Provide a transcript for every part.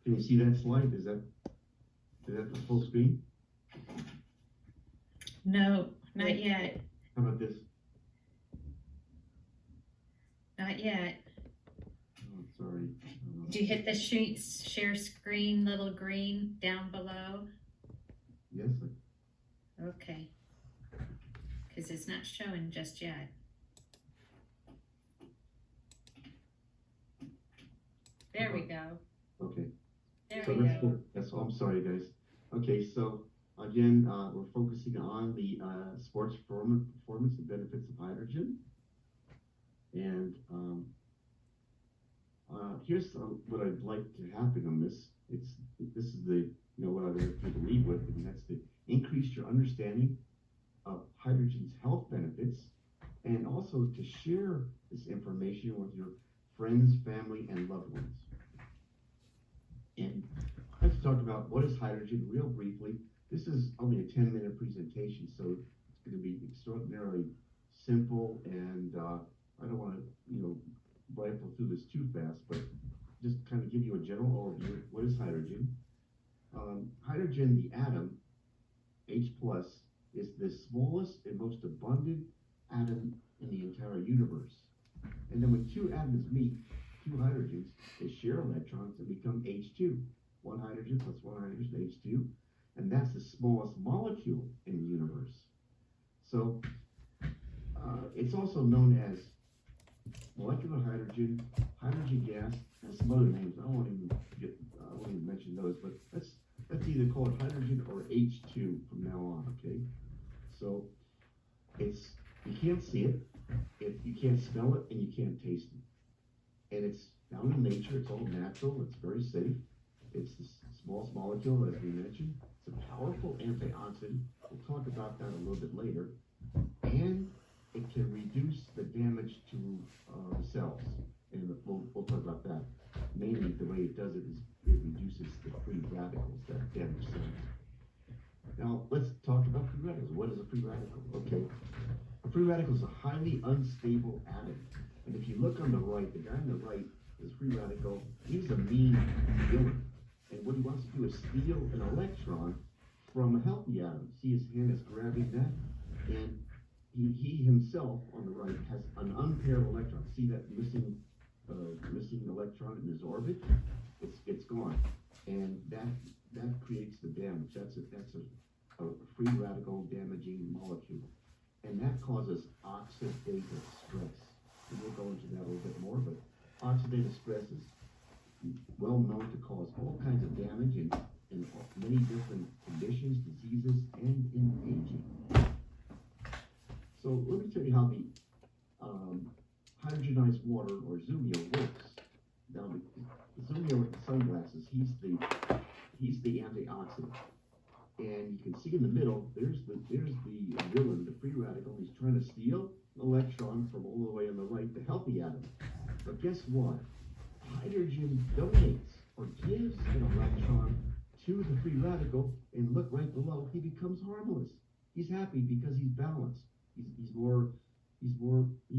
Can you see that slide? Is that the full screen? No, not yet. How about this? Not yet. Oh, sorry. Did you hit the share screen little green down below? Yes. Okay. Because it's not showing just yet. There we go. Okay. There So we that's go. good. That's all. I'm sorry, guys. Okay, so again, we're focusing on the sports performance and benefits of hydrogen. And here's what I'd like to happen on this. This is the what I'd like you to leave with, and that's to increase your understanding of hydrogen's health benefits, and also to share this information with your friends, family, and loved ones. And let's talk about what is hydrogen real briefly. This is only a 10-minute presentation, so it's going to be extraordinarily simple, and I don't want to, rifle through this too fast, but just kind of give you a general overview. What is hydrogen? Hydrogen, the atom, H+, is the smallest and most abundant atom in the entire universe. And then when two atoms meet, two hydrogens, they share electrons and become H2. One hydrogen plus one hydrogen, H2. And that's the smallest molecule in the universe. So it's also known as molecular hydrogen, hydrogen gas, and some other names. I won't even mention those, but let's either call it hydrogen or H2 from now on, okay? So you can't see it, you can't smell it, and you can't taste it. And it's found in nature, it's all natural, it's very safe. It's the smallest molecule, as we mentioned. It's a powerful antioxidant. We'll talk about that a little bit later. And it can reduce the damage to the cells. And we'll talk about that. Mainly the way it does it is it reduces the free radicals that damage cells. Now let's talk about free radicals. What is a free radical? Okay. A free radical is a highly unstable atom. And if you look on the right, the guy on the right, this free radical, he's a mean killer. And what he wants to do is steal an electron from a healthy atom. See, his hand is grabbing that, and he himself on the right has an unpaired electron. See that missing electron in his orbit? It's gone, and that creates the damage. That's a free radical damaging molecule, and that causes oxidative stress. And we'll go into that a little bit more, but oxidative stress is well known to cause all kinds of damage in many different conditions, diseases, and in aging. So let me tell you how the hydrogenized water, or Zumio, works. Now, the Zumio with the sunglasses, he's the antioxidant. And you can see in the middle, there's the villain, the free radical. He's trying to steal an electron from all the way on the right, the healthy atom. But guess what? Hydrogen donates or gives an electron to the free radical, and look right below, he becomes harmless. He's happy because he's balanced. He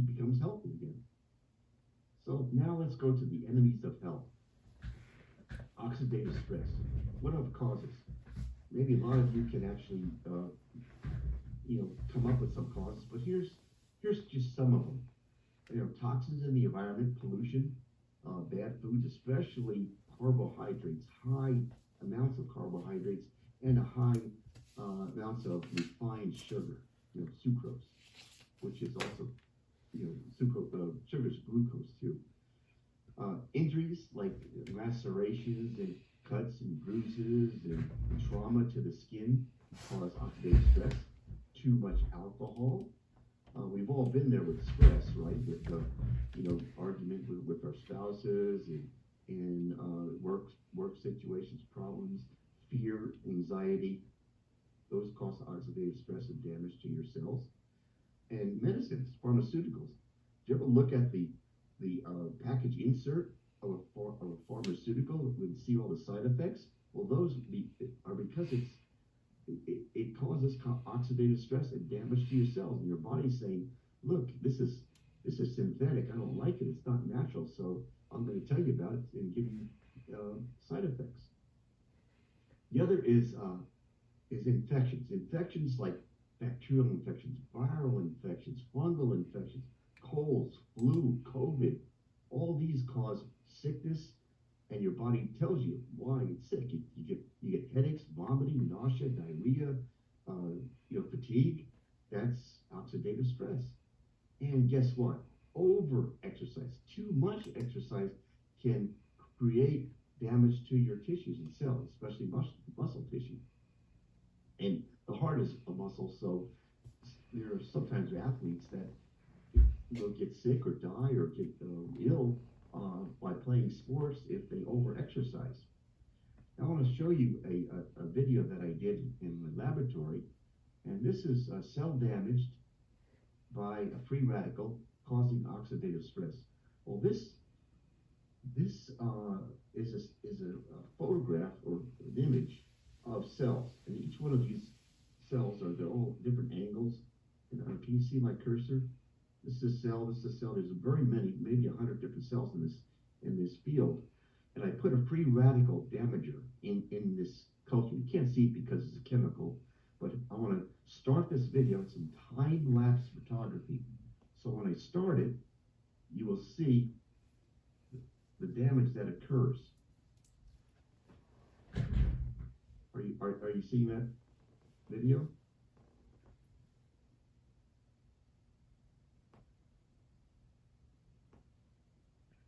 becomes healthy again. So now let's go to the enemies of health. Oxidative stress. What are the causes? Maybe a lot of you can actually, come up with some causes, but here's just some of them. Toxins in the environment, pollution, bad foods, especially carbohydrates, high amounts of carbohydrates, and high amounts of refined sugar, sucrose, which is also, sugar is glucose too. Injuries like lacerations and cuts and bruises and trauma to the skin cause oxidative stress. Too much alcohol. We've all been there with stress, right? With argument with our spouses and work situations, problems, fear, anxiety. Those cause oxidative stress and damage to your cells. And medicines, pharmaceuticals. Do you ever look at the package insert of a pharmaceutical and see all the side effects? Well, those are because it causes oxidative stress and damage to your cells, and your body's saying, look, this is synthetic. I don't like it. It's not natural. So I'm going to tell you about it and give you side effects. The other is infections. Infections like bacterial infections, viral infections, fungal infections, colds, flu, COVID. All these cause sickness, and your body tells you why it's sick. You get headaches, vomiting, nausea, diarrhea, fatigue. That's oxidative stress. And guess what? Over exercise, too much exercise can create damage to your tissues and cells, especially muscle tissue. And the heart is a muscle, so there are sometimes athletes that will get sick or die or get ill by playing sports if they over exercise. I want to show you a video that I did in the laboratory, and this is cell damaged by a free radical causing oxidative stress. Well, this is a photograph or an image of cells, and each one of these cells are they're all different angles. And, can you see my cursor? This is a cell. This is a cell. There's very many, maybe 100 different cells in this field, and I put a free radical damager in this culture. You can't see it because it's a chemical, but I want to start this video. It's some time-lapse photography. So when I start it, you will see the damage that occurs. Are you seeing that video?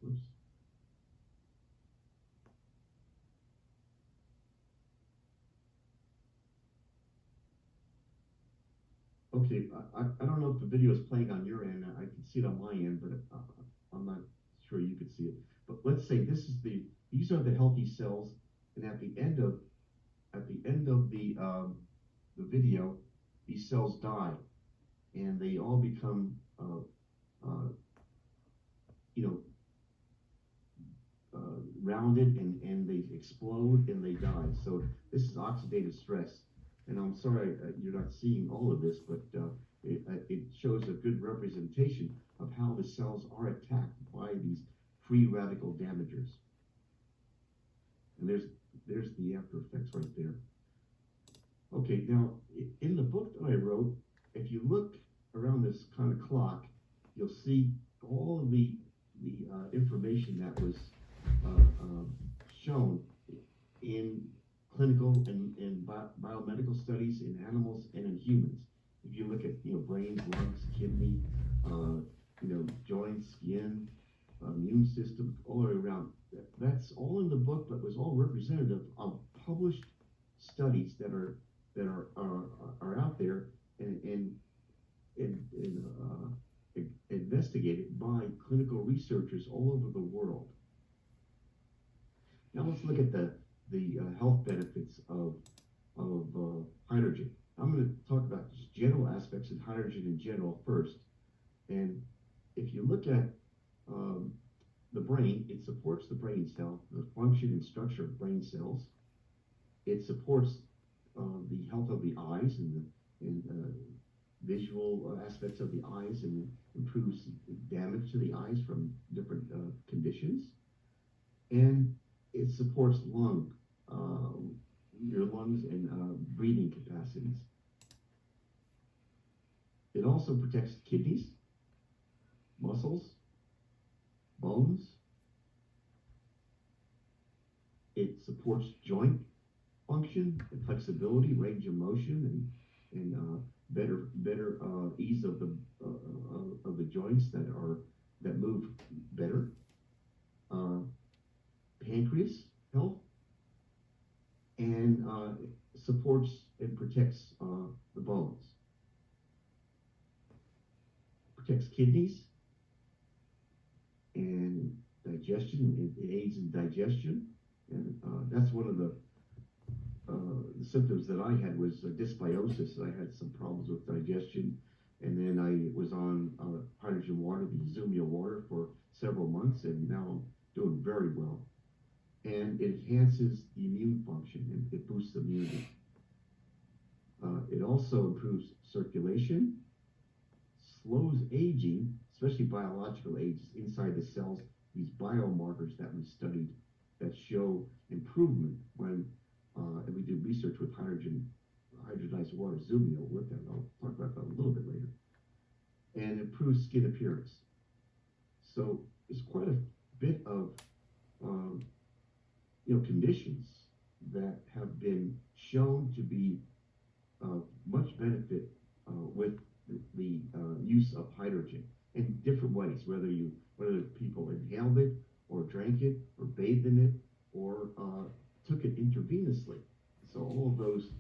Oops. Okay, I don't know if the video is playing on your end. I can see it on my end, but I'm not sure you could see it. But let's say these are the healthy cells, and at the end of the video, these cells die, and they all become you know rounded, and they explode and they die. So this is oxidative stress. And I'm sorry you're not seeing all of this, but it shows a good representation of how the cells are attacked by these free radical damagers. And there's the after effects right there. Okay, now in the book that I wrote, if you look around this kind of clock, you'll see all of the information that was shown in clinical and biomedical studies in animals and in humans. If you look at brains, lungs, kidney, joints, skin, immune system, all the way around. That's all in the book, but was all representative of published studies that are out there and investigated by clinical researchers all over the world. Now let's look at the health benefits of hydrogen. I'm going to talk about just general aspects of hydrogen in general first. And if you look at the brain, it supports the brain cell, the function and structure of brain cells. It supports the health of the eyes and visual aspects of the eyes, and improves damage to the eyes from different conditions. And it supports your lungs and breathing capacities. It also protects kidneys, muscles, bones. It supports joint function and flexibility, range of motion, and better ease of the joints that move better. Pancreas health, and supports and protects the bones. Protects kidneys and digestion. It aids in digestion, and that's one of the symptoms that I had was dysbiosis. I had some problems with digestion, and then I was on hydrogen water, the Zumia water, for several months, and now I'm doing very well. And it enhances the immune function, and it boosts immunity. It also improves circulation, slows aging, especially biological ages inside the cells, these biomarkers that we studied that show improvement when, and we did research with hydrogenized water, Zumio, with that. I'll talk about that a little bit later. And improved skin appearance. So there's quite a bit of, conditions that have been shown to be much benefit with the use of hydrogen in different ways, whether people inhaled it or drank it or bathed in it or took it intravenously. So all of those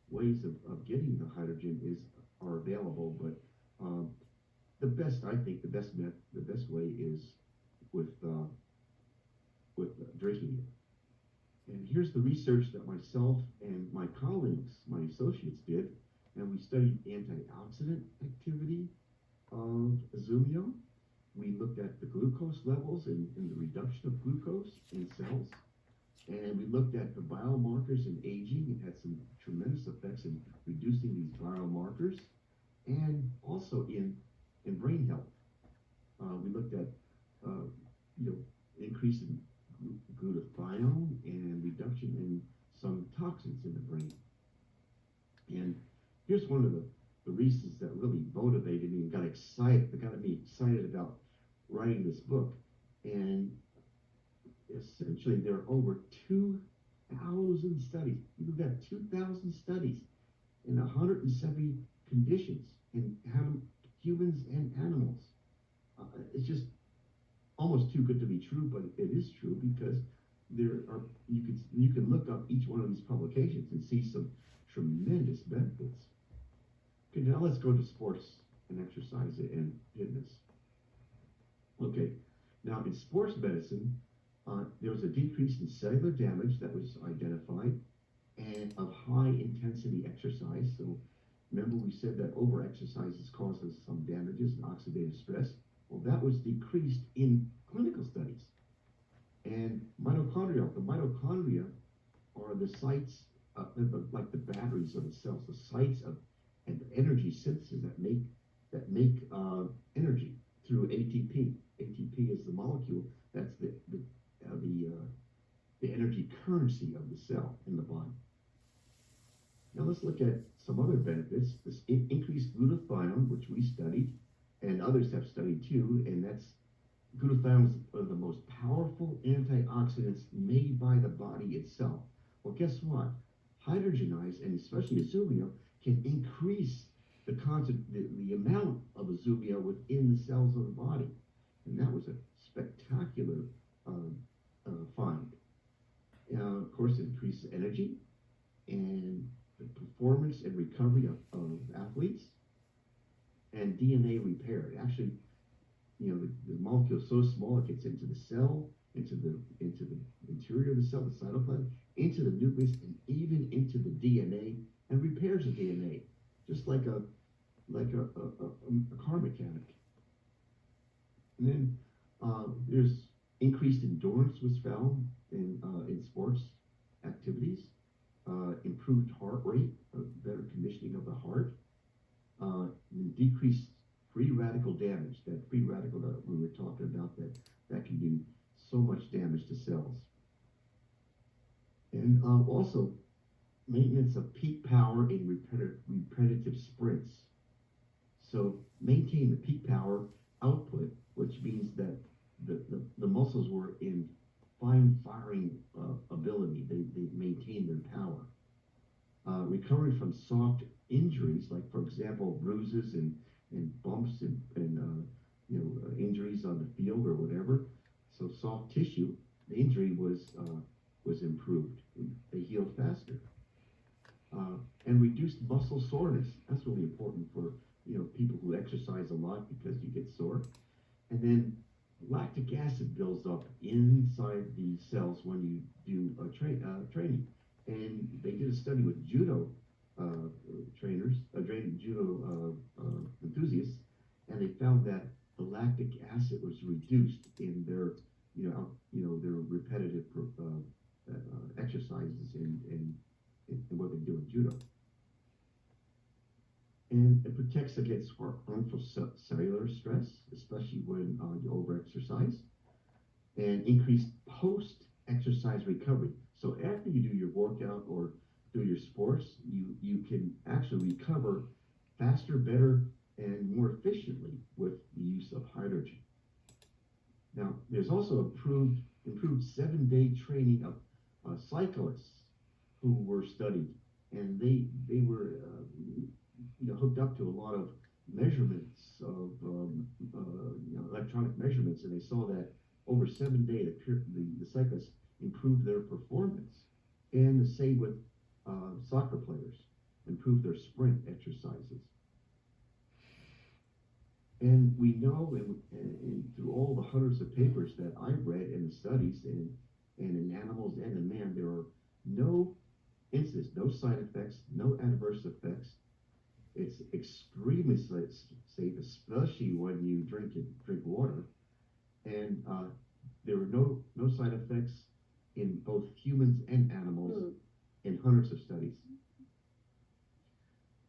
ways of getting the hydrogen are available, but the best way is with drinking it. And here's the research that myself and my colleagues, my associates, did, and we studied antioxidant activity of Zumio. We looked at the glucose levels and the reduction of glucose in cells, and we looked at the biomarkers in aging. It had some tremendous effects in reducing these biomarkers, and also in brain health. We looked at increase in glutathione and reduction in some toxins in the brain. And here's one of the reasons that really motivated me and got me excited about writing this book. And essentially, there are over 2,000 studies. We've got 2,000 studies in 170 conditions in humans and animals. It's just almost too good to be true, but it is true because you can look up each one of these publications and see some tremendous benefits. Okay, now let's go to sports and exercise and fitness. Okay, now in sports medicine, there was a decrease in cellular damage that was identified and of high intensity exercise. So remember we said that over-exercise causes some damages and oxidative stress. Well, that was decreased in clinical studies. And the mitochondria are the sites, like the batteries of the cells, the sites of and energy synthesis that make energy through ATP. ATP is the molecule that's the energy currency of the cell in the body. Now let's look at some other benefits. This increased glutathione, which we studied, and others have studied too, and that's glutathione is one of the most powerful antioxidants made by the body itself. Well, guess what? Hydrogenized, and especially Zumio, can increase the amount of Zumio within the cells of the body, and that was a spectacular find. Of course, it increases energy and the performance and recovery of athletes, and DNA repair. Actually, the molecule is so small it gets into the cell, into the interior of the cell, the cytoplasm, into the nucleus, and even into the DNA, and repairs the DNA, just like a car mechanic. And then there's increased endurance was found in sports activities, improved heart rate, better conditioning of the heart, decreased free radical damage. That free radical that we were talking about that can do so much damage to cells. And also maintenance of peak power in repetitive sprints. So maintain the peak power output, which means that the muscles were in fine firing ability. They maintain their power. Recovering from soft injuries, like for example bruises and bumps and injuries on the field or whatever. So soft tissue, the injury was improved. They healed faster. And reduced muscle soreness. That's really important for people who exercise a lot because you get sore. And then lactic acid builds up inside the cells when you do training. And they did a study with judo judo enthusiasts, and they found that the lactic acid was reduced in their their repetitive exercises and what they do in judo. And it protects against harmful cellular stress, especially when you overexercise, and increased exercise recovery. So after you do your workout or do your sports, you can actually recover faster, better, and more efficiently with the use of hydrogen. Now, there's also improved 7-day training of cyclists who were studied, and they were hooked up to a lot of measurements of electronic measurements, and they saw that over 7 days, the cyclists improved their performance. And the same with soccer players, improved their sprint exercises. And we know, through all the hundreds of papers that I've read and the studies, and in animals and in man, there are no incidents, no side effects, no adverse effects. It's extremely safe, especially when you drink water. And there are no side effects in both humans and animals in hundreds of studies.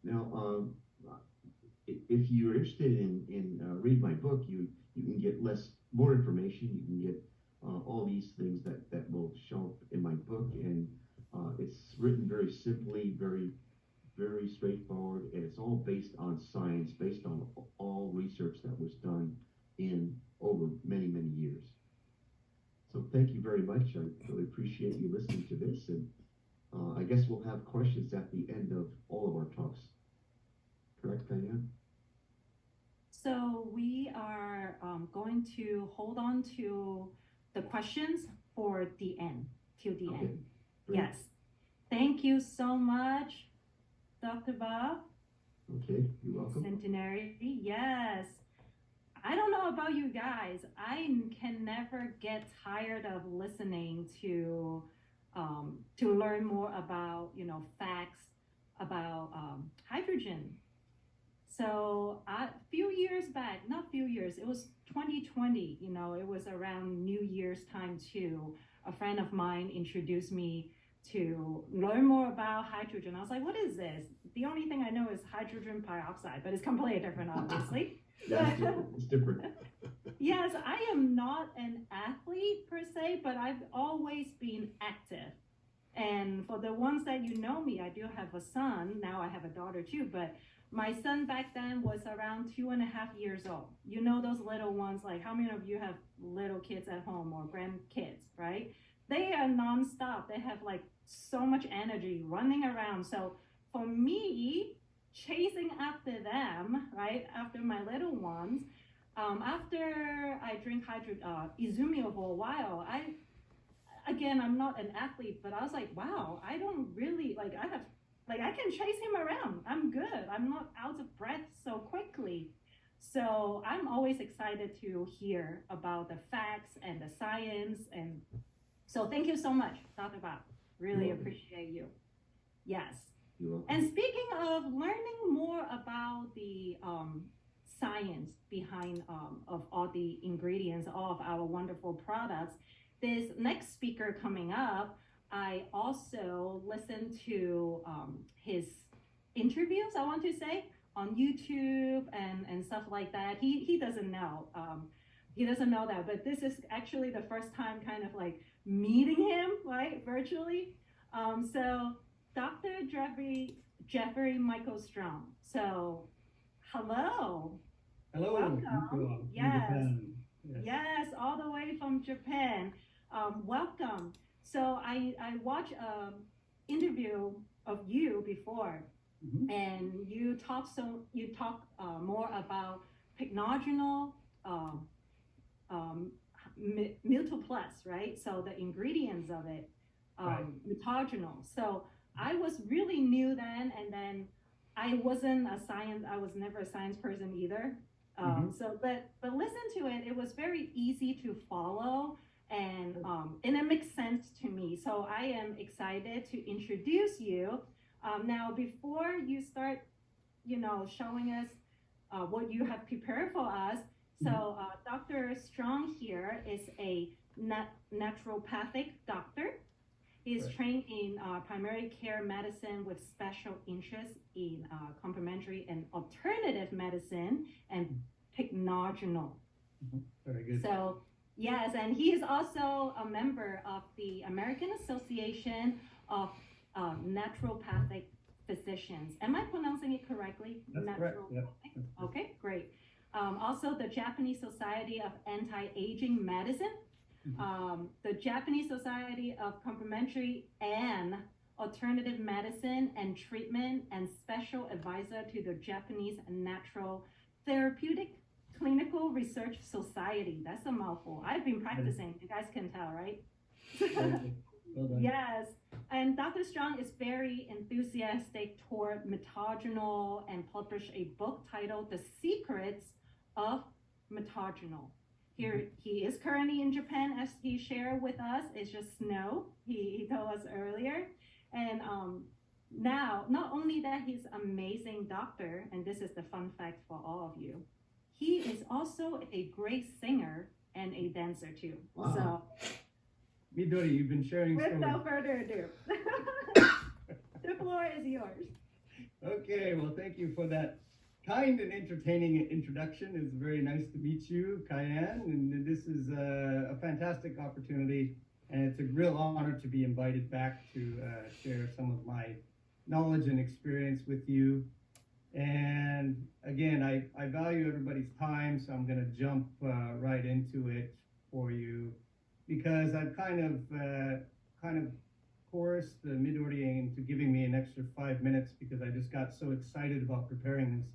Now, if you're interested in read my book, you can get more information. You can get all these things that will show up in my book, and it's written very simply, very straightforward, and it's all based on science, based on all research that was done in over many, many years. So thank you very much. I really appreciate you listening to this, and I guess we'll have questions at the end of all of our talks. Correct, Diane? So we are going to hold on to the questions for the end, till the end. Great. Yes. Thank you so much, Dr. Bob. Okay, you're welcome. Settineri. Yes. I don't know about you guys. I can never get tired of listening to learn more about, facts about hydrogen. So a few years back, not few years, it was 2020, it was around New Year's time too. A friend of mine introduced me to learn more about hydrogen. I was like, what is this? The only thing I know is hydrogen peroxide, but it's completely different, obviously. Yeah, it's different. Yes, I am not an athlete per se, but I've always been active. And for the ones that know me, I do have a son. Now I have a daughter too, but my son back then was around 2.5 years old. You know those little ones, like how many of you have little kids at home or grandkids, right? They are nonstop. They have like so much energy running around. So for me, chasing after them, right, after my little ones, after I drink Izumio for a while, I'm not an athlete, but I was like, wow, I don't really, I can chase him around. I'm good. I'm not out of breath so quickly. So I'm always excited to hear about the facts and the science. And so thank you so much, Dr. Bob. Really appreciate you. Yes. And speaking of learning more about the science behind of all the ingredients of our wonderful products, this next speaker coming up, I also listened to his interviews, I want to say, on YouTube and stuff like that. He doesn't know. He doesn't know that, but this is actually the first time kind of like meeting him, right, virtually. So Dr. Jeffrey Michael Strong. So hello. Hello. Welcome. Yes. Japan. Yes, all the way from Japan. Welcome. So I watched an interview of you before, and you talk more about pycnogenol, Miltoplus, right? So the ingredients of it, mitogenol. So I was really new then, and then I was never a science person either. But listen to it. It was very easy to follow, and it makes sense to me. So I am excited to introduce you. Now, before you start, showing us what you have prepared for us. So Dr. Strong here is a naturopathic doctor. He is trained in primary care medicine with special interest in complementary and alternative medicine and pycnogenol. Very good. So Yes, and he is also a member of the American Association of Naturopathic Physicians. Am I pronouncing it correctly? That's correct. Yep. Okay, great. Also, the Japanese Society of Anti-Aging Medicine, the Japanese Society of Complementary and Alternative Medicine and Treatment, and special advisor to the Japanese Natural Therapeutic Clinical Research Society. That's a mouthful. I've been practicing. You guys can tell, right? Well done. Yes. And Dr. Strong is very enthusiastic toward metogenol and published a book titled The Secrets of Metogenol. Here, he is currently in Japan, as he shared with us. It's just snow, he told us earlier. And now, not only that he's an amazing doctor, and this is the fun fact for all of you, he is also a great singer and a dancer too. Wow. So, Midori, you've been sharing stories. without further ado, the floor is yours. Okay, well, thank you for that kind and entertaining introduction. It's very nice to meet you, Cayenne, and this is a fantastic opportunity, and it's a real honor to be invited back to share some of my knowledge and experience with you. And again, I value everybody's time, so I'm going to jump right into it for you, because I've kind of coerced Midori into giving me an extra 5 minutes because I just got so excited about preparing this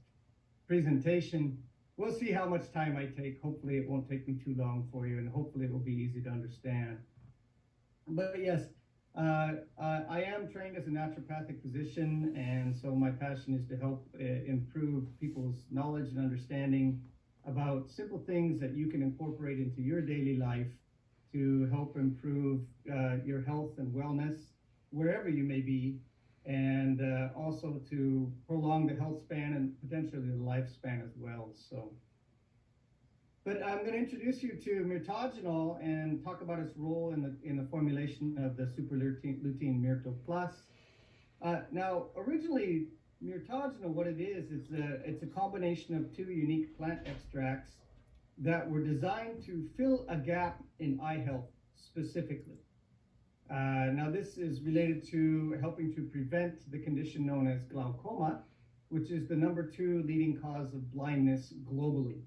presentation. We'll see how much time I take. Hopefully it won't take me too long for you, and hopefully it will be easy to understand. But yes, I am trained as a naturopathic physician, and so my passion is to help improve people's knowledge and understanding about simple things that you can incorporate into your daily life to help improve your health and wellness wherever you may be, and also to prolong the health span and potentially the lifespan as well. So, but I'm going to introduce you to myrtogenol and talk about its role in the formulation of the super lutein Myrto Plus. Now, originally, myrtogenol, what it is, it's a combination of two unique plant extracts that were designed to fill a gap in eye health specifically. Now, this is related to helping to prevent the condition known as glaucoma, which is the #2 leading cause of blindness globally.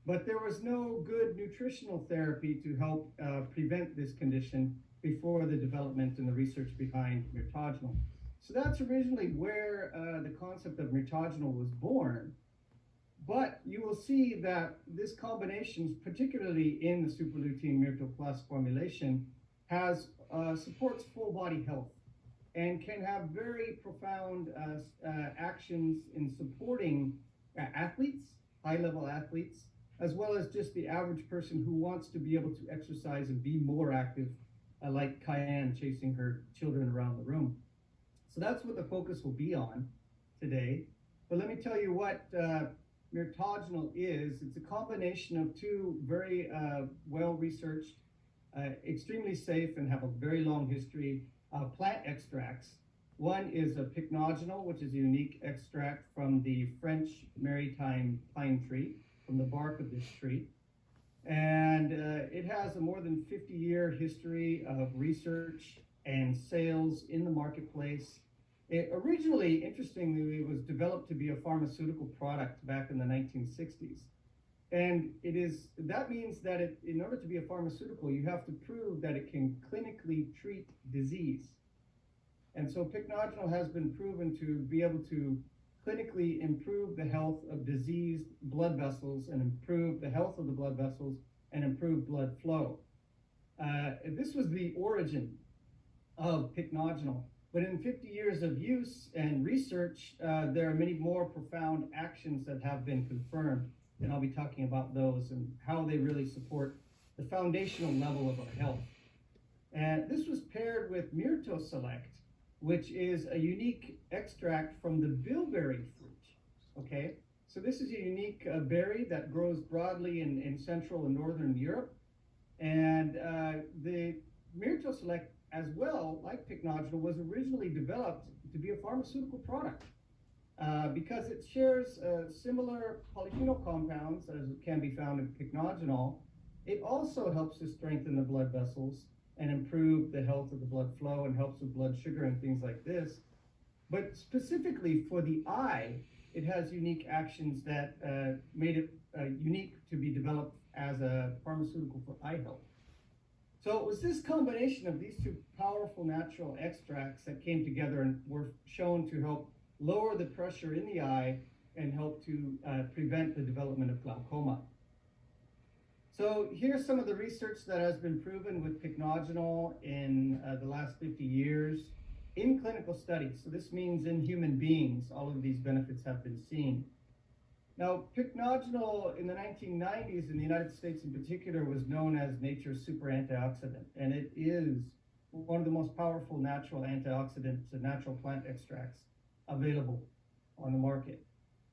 But there was no good nutritional therapy to help prevent this condition before the development and the research behind myrtogenol. So that's originally where the concept of myrtogenol was born. But you will see that this combination, particularly in the super lutein Myrto Plus formulation, has supports full body health and can have very profound actions in supporting athletes, high-level athletes, as well as just the average person who wants to be able to exercise and be more active, like Cayenne chasing her children around the room. So that's what the focus will be on today. But let me tell you what myrtogenol is. It's a combination of two very well-researched, extremely safe, and have a very long history plant extracts. One is a pycnogenol, which is a unique extract from the French maritime pine tree, from the bark of this tree. And it has a more than 50-year history of research and sales in the marketplace. It originally, interestingly, was developed to be a pharmaceutical product back in the 1960s. And that means that in order to be a pharmaceutical, you have to prove that it can clinically treat disease. And so pycnogenol has been proven to be able to clinically improve the health of diseased blood vessels and improve the health of the blood vessels and improve blood flow. This was the origin of pycnogenol. But in 50 years of use and research, there are many more profound actions that have been confirmed, and I'll be talking about those and how they really support the foundational level of our health. And this was paired with Myrto Select, which is a unique extract from the bilberry fruit, okay? So this is a unique berry that grows broadly in Central and Northern Europe. And the Myrto Select, as well, like pycnogenol, was originally developed to be a pharmaceutical product because it shares similar polyphenol compounds as can be found in pycnogenol, It also helps to strengthen the blood vessels and improve the health of the blood flow and helps with blood sugar and things like this. But specifically for the eye, it has unique actions that made it unique to be developed as a pharmaceutical for eye health. So it was this combination of these two powerful natural extracts that came together and were shown to help lower the pressure in the eye and help to prevent the development of glaucoma. So here's some of the research that has been proven with pycnogenol in the last 50 years in clinical studies. So this means in human beings, all of these benefits have been seen. Now, pycnogenol in the 1990s in the United States in particular was known as nature's super antioxidant, and it is one of the most powerful natural antioxidants and natural plant extracts available on the market.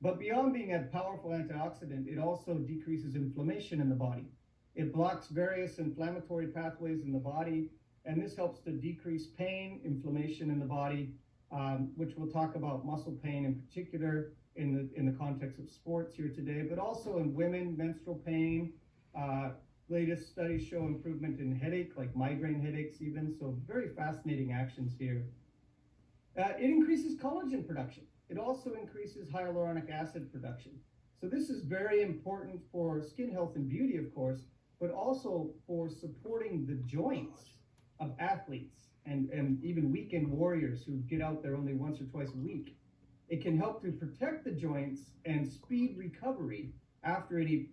But beyond being a powerful antioxidant, it also decreases inflammation in the body. It blocks various inflammatory pathways in the body, and this helps to decrease pain, inflammation in the body, which we'll talk about muscle pain in particular in the context of sports here today, but also in women, menstrual pain. Latest studies show improvement in headache, like migraine headaches even, so very fascinating actions here. It increases collagen production. It also increases hyaluronic acid production. So this is very important for skin health and beauty, of course, but also for supporting the joints of athletes and even weekend warriors who get out there only once or twice a week. It can help to protect the joints and speed recovery after any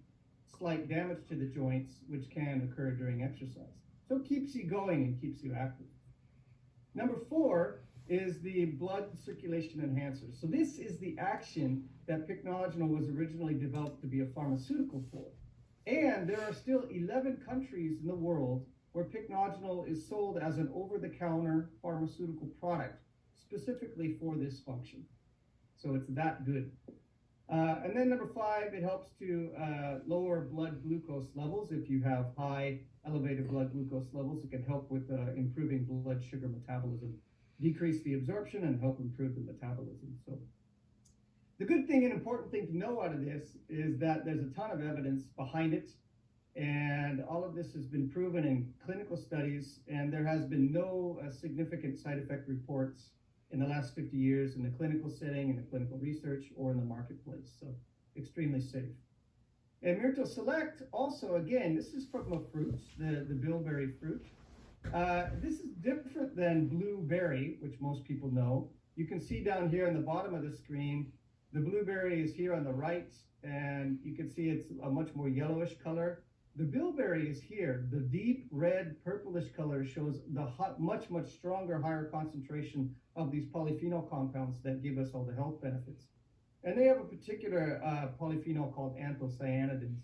slight damage to the joints, which can occur during exercise. So it keeps you going and keeps you active. Number 4 is the blood circulation enhancer. So this is the action that pycnogenol was originally developed to be a pharmaceutical for. And there are still 11 countries in the world where pycnogenol is sold as an over-the-counter pharmaceutical product, specifically for this function. So it's that good. And then number 5, it helps to lower blood glucose levels. If you have high elevated blood glucose levels, it can help with improving blood sugar metabolism, decrease the absorption, and help improve the metabolism. So the good thing and important thing to know out of this is that there's a ton of evidence behind it, and all of this has been proven in clinical studies, and there has been no significant side effect reports in the last 50 years in the clinical setting, in the clinical research, or in the marketplace. So extremely safe. And Myrto Select also, again, this is from a fruit, the bilberry fruit. This is different than blueberry, which most people know. You can see down here on the bottom of the screen, the blueberry is here on the right, and you can see it's a much more yellowish color. The bilberry is here. The deep red purplish color shows the much, much stronger, higher concentration of these polyphenol compounds that give us all the health benefits. And they have a particular polyphenol called anthocyanidins,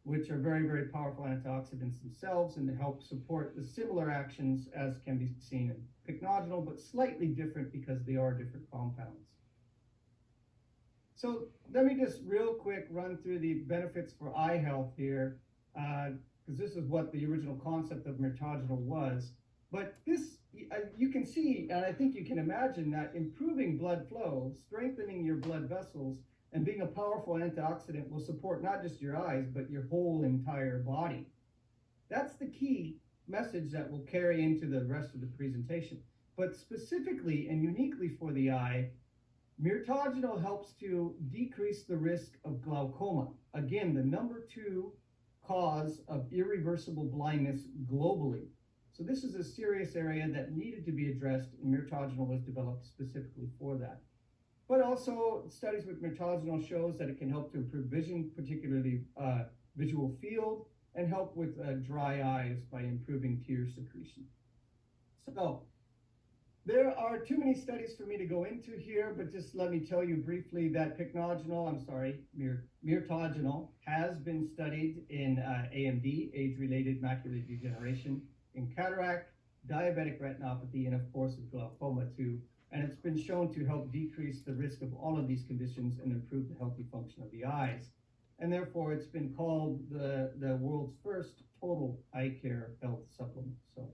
which are very, very powerful antioxidants themselves, and they help support the similar actions as can be seen in pycnogenol, but slightly different because they are different compounds. So let me just real quick run through the benefits for eye health here, because this is what the original concept of myrtogenol was. But this, you can see, and I think you can imagine that improving blood flow, strengthening your blood vessels, and being a powerful antioxidant will support not just your eyes, but your whole entire body. That's the key message that will carry into the rest of the presentation. But specifically and uniquely for the eye, myrtogenol helps to decrease the risk of glaucoma. Again, the number 2 cause of irreversible blindness globally. So this is a serious area that needed to be addressed, and myrtogenol was developed specifically for that. But also, studies with myrtogenol shows that it can help to improve vision, particularly visual field, and help with dry eyes by improving tear secretion. So there are too many studies for me to go into here, but just let me tell you briefly that myrtogenol has been studied in AMD, age-related macular degeneration, in cataract, diabetic retinopathy, and of course in glaucoma too. And it's been shown to help decrease the risk of all of these conditions and improve the healthy function of the eyes. And therefore, it's been called the world's first total eye care health supplement. So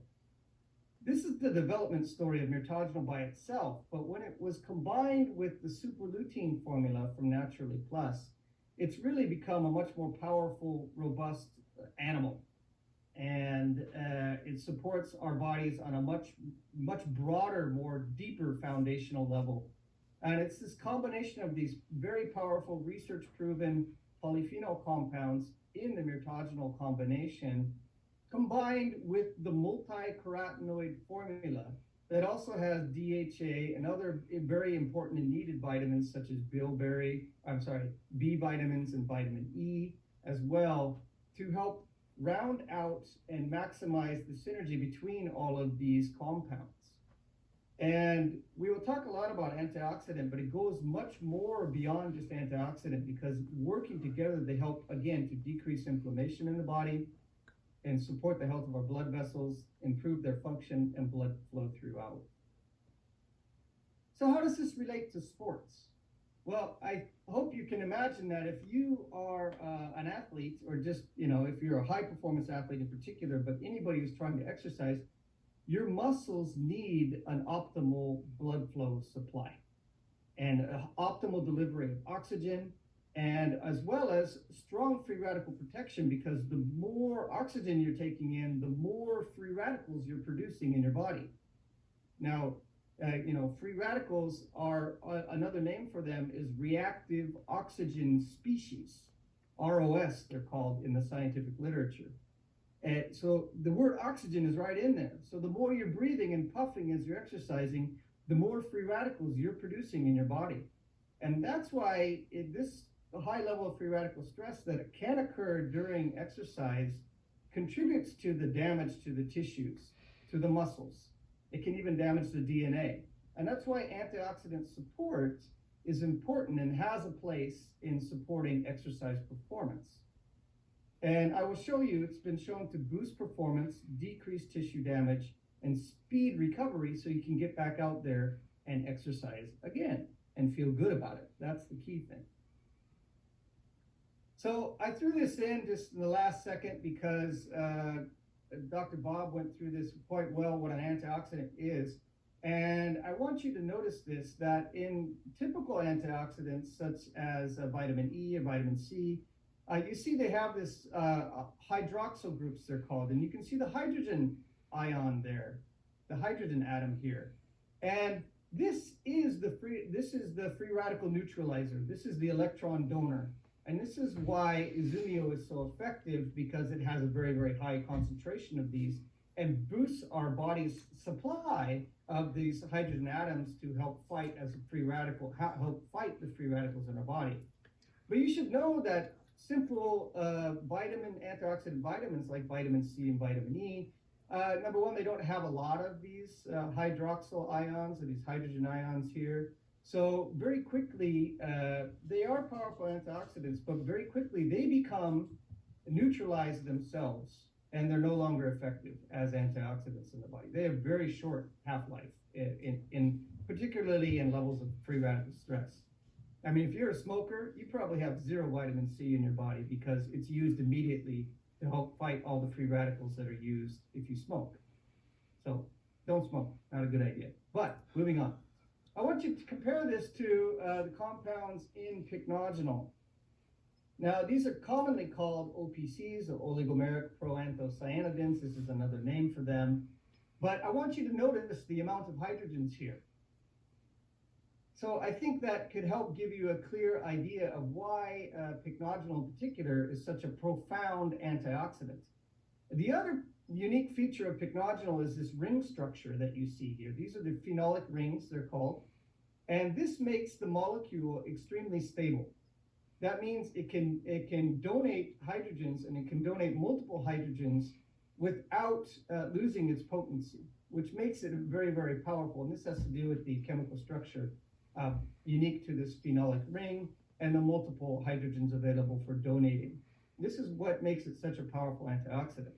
this is the development story of myrtogenol by itself, but when it was combined with the superlutein formula from Naturally Plus, it's really become a much more powerful, robust animal. and it supports our bodies on a much broader, more deeper foundational level. And it's this combination of these very powerful research-proven polyphenol compounds in the myrtagonal combination, combined with the multi-carotenoid formula that also has DHA and other very important and needed vitamins such as B vitamins and vitamin E as well, to help round out and maximize the synergy between all of these compounds. And we will talk a lot about antioxidant, but it goes much more beyond just antioxidant, because working together, they help, again, to decrease inflammation in the body and support the health of our blood vessels, improve their function and blood flow throughout. So how does this relate to sports? Well, I hope you can imagine that if you are an athlete, or just, if you're a high performance athlete in particular, but anybody who's trying to exercise, your muscles need an optimal blood flow supply and optimal delivery of oxygen, and as well as strong free radical protection, because the more oxygen you're taking in, the more free radicals you're producing in your body. Now, free radicals are, another name for them is reactive oxygen species, ROS, they're called in the scientific literature. And so the word oxygen is right in there. So the more you're breathing and puffing as you're exercising, the more free radicals you're producing in your body. And that's why this high level of free radical stress that can occur during exercise contributes to the damage to the tissues, to the muscles. It can even damage the DNA. And that's why antioxidant support is important and has a place in supporting exercise performance. And I will show you, it's been shown to boost performance, decrease tissue damage, and speed recovery, so you can get back out there and exercise again and feel good about it. That's the key thing. So I threw this in just in the last second because Dr. Bob went through this quite well, what an antioxidant is. And I want you to notice this, that in typical antioxidants, such as vitamin E or vitamin C, you see they have this hydroxyl groups, they're called, and you can see the hydrogen ion there, the hydrogen atom here. And this is the free radical neutralizer. This is the electron donor. And this is why Izumio is so effective, because it has a very, very high concentration of these and boosts our body's supply of these hydrogen atoms to help fight as a free radical, help fight the free radicals in our body. But you should know that simple antioxidant vitamins like vitamin C and vitamin E, number one, they don't have a lot of these hydroxyl ions or these hydrogen ions here. So very quickly, they are powerful antioxidants, but very quickly they become neutralized themselves, and they're no longer effective as antioxidants in the body. They have very short half-life, particularly in levels of free radical stress. I mean, if you're a smoker, you probably have zero vitamin C in your body, because it's used immediately to help fight all the free radicals that are used if you smoke. So don't smoke, not a good idea. But moving on. I want you to compare this to the compounds in pycnogenol. Now, these are commonly called OPCs, or oligomeric proanthocyanidins. This is another name for them. But I want you to notice the amount of hydrogens here. So I think that could help give you a clear idea of why pycnogenol in particular is such a profound antioxidant. The other unique feature of pycnogenol is this ring structure that you see here. These are the phenolic rings, they're called. And this makes the molecule extremely stable. That means it can donate hydrogens, and it can donate multiple hydrogens without losing its potency, which makes it very, very powerful. And this has to do with the chemical structure unique to this phenolic ring and the multiple hydrogens available for donating. This is what makes it such a powerful antioxidant.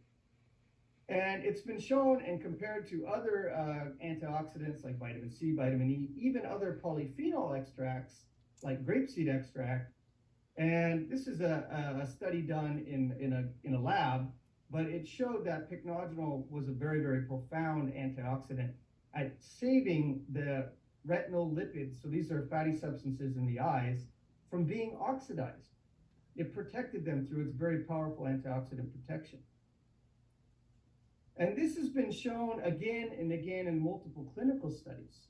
And it's been shown and compared to other antioxidants like vitamin C, vitamin E, even other polyphenol extracts like grapeseed extract. And this is a study done in a lab, but it showed that pycnogenol was a very, very profound antioxidant at saving the retinal lipids, so these are fatty substances in the eyes, from being oxidized. It protected them through its very powerful antioxidant protection. And this has been shown again and again in multiple clinical studies.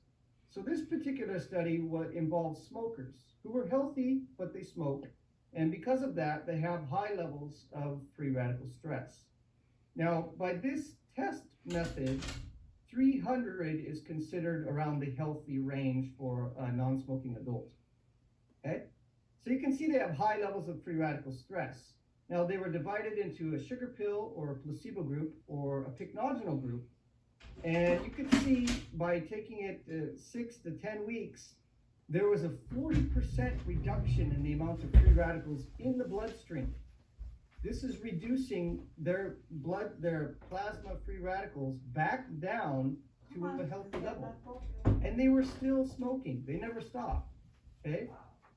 So this particular study involved smokers who were healthy, but they smoked. And because of that, they have high levels of free radical stress. Now, by this test method, 300 is considered around the healthy range for a non-smoking adult. Okay? So you can see they have high levels of free radical stress. Now, they were divided into a sugar pill or a placebo group or a pycnogenol group. And you could see by taking it 6 to 10 weeks, there was a 40% reduction in the amount of free radicals in the bloodstream. This is reducing their plasma free radicals back down to a healthy level. And they were still smoking. They never stopped. Okay?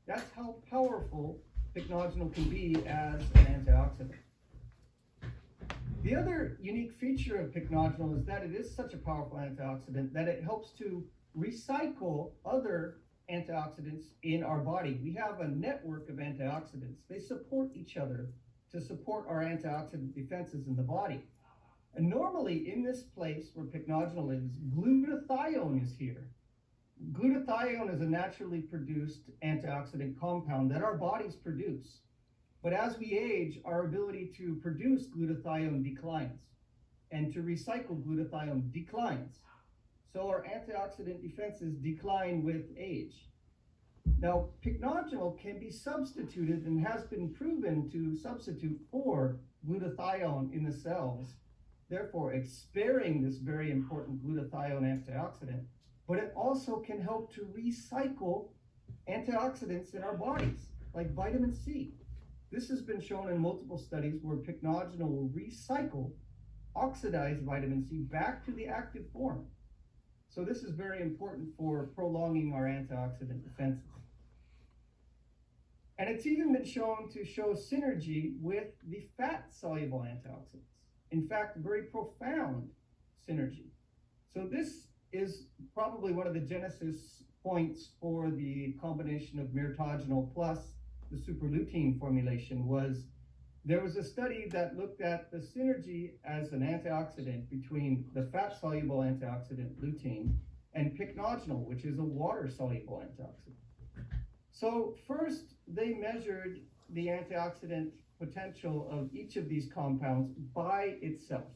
That's how powerful pycnogenol can be as an antioxidant. The other unique feature of pycnogenol is that it is such a powerful antioxidant that it helps to recycle other antioxidants in our body. We have a network of antioxidants. They support each other to support our antioxidant defenses in the body. And normally in this place where pycnogenol is, glutathione is here. Glutathione is a naturally produced antioxidant compound that our bodies produce. But as we age, our ability to produce glutathione declines, and to recycle glutathione declines. So our antioxidant defenses decline with age. Now, pycnogenol can be substituted and has been proven to substitute for glutathione in the cells, therefore sparing this very important glutathione antioxidant, but it also can help to recycle antioxidants in our bodies, like vitamin C. This has been shown in multiple studies where pycnogenol will recycle oxidized vitamin C back to the active form. So this is very important for prolonging our antioxidant defenses. And it's even been shown to show synergy with the fat-soluble antioxidants. In fact, very profound synergy. So this is probably one of the genesis points for the combination of mirtogenol plus the superlutein formulation. There was a study that looked at the synergy as an antioxidant between the fat-soluble antioxidant lutein and pycnogenol, which is a water-soluble antioxidant. So first, they measured the antioxidant potential of each of these compounds by itself.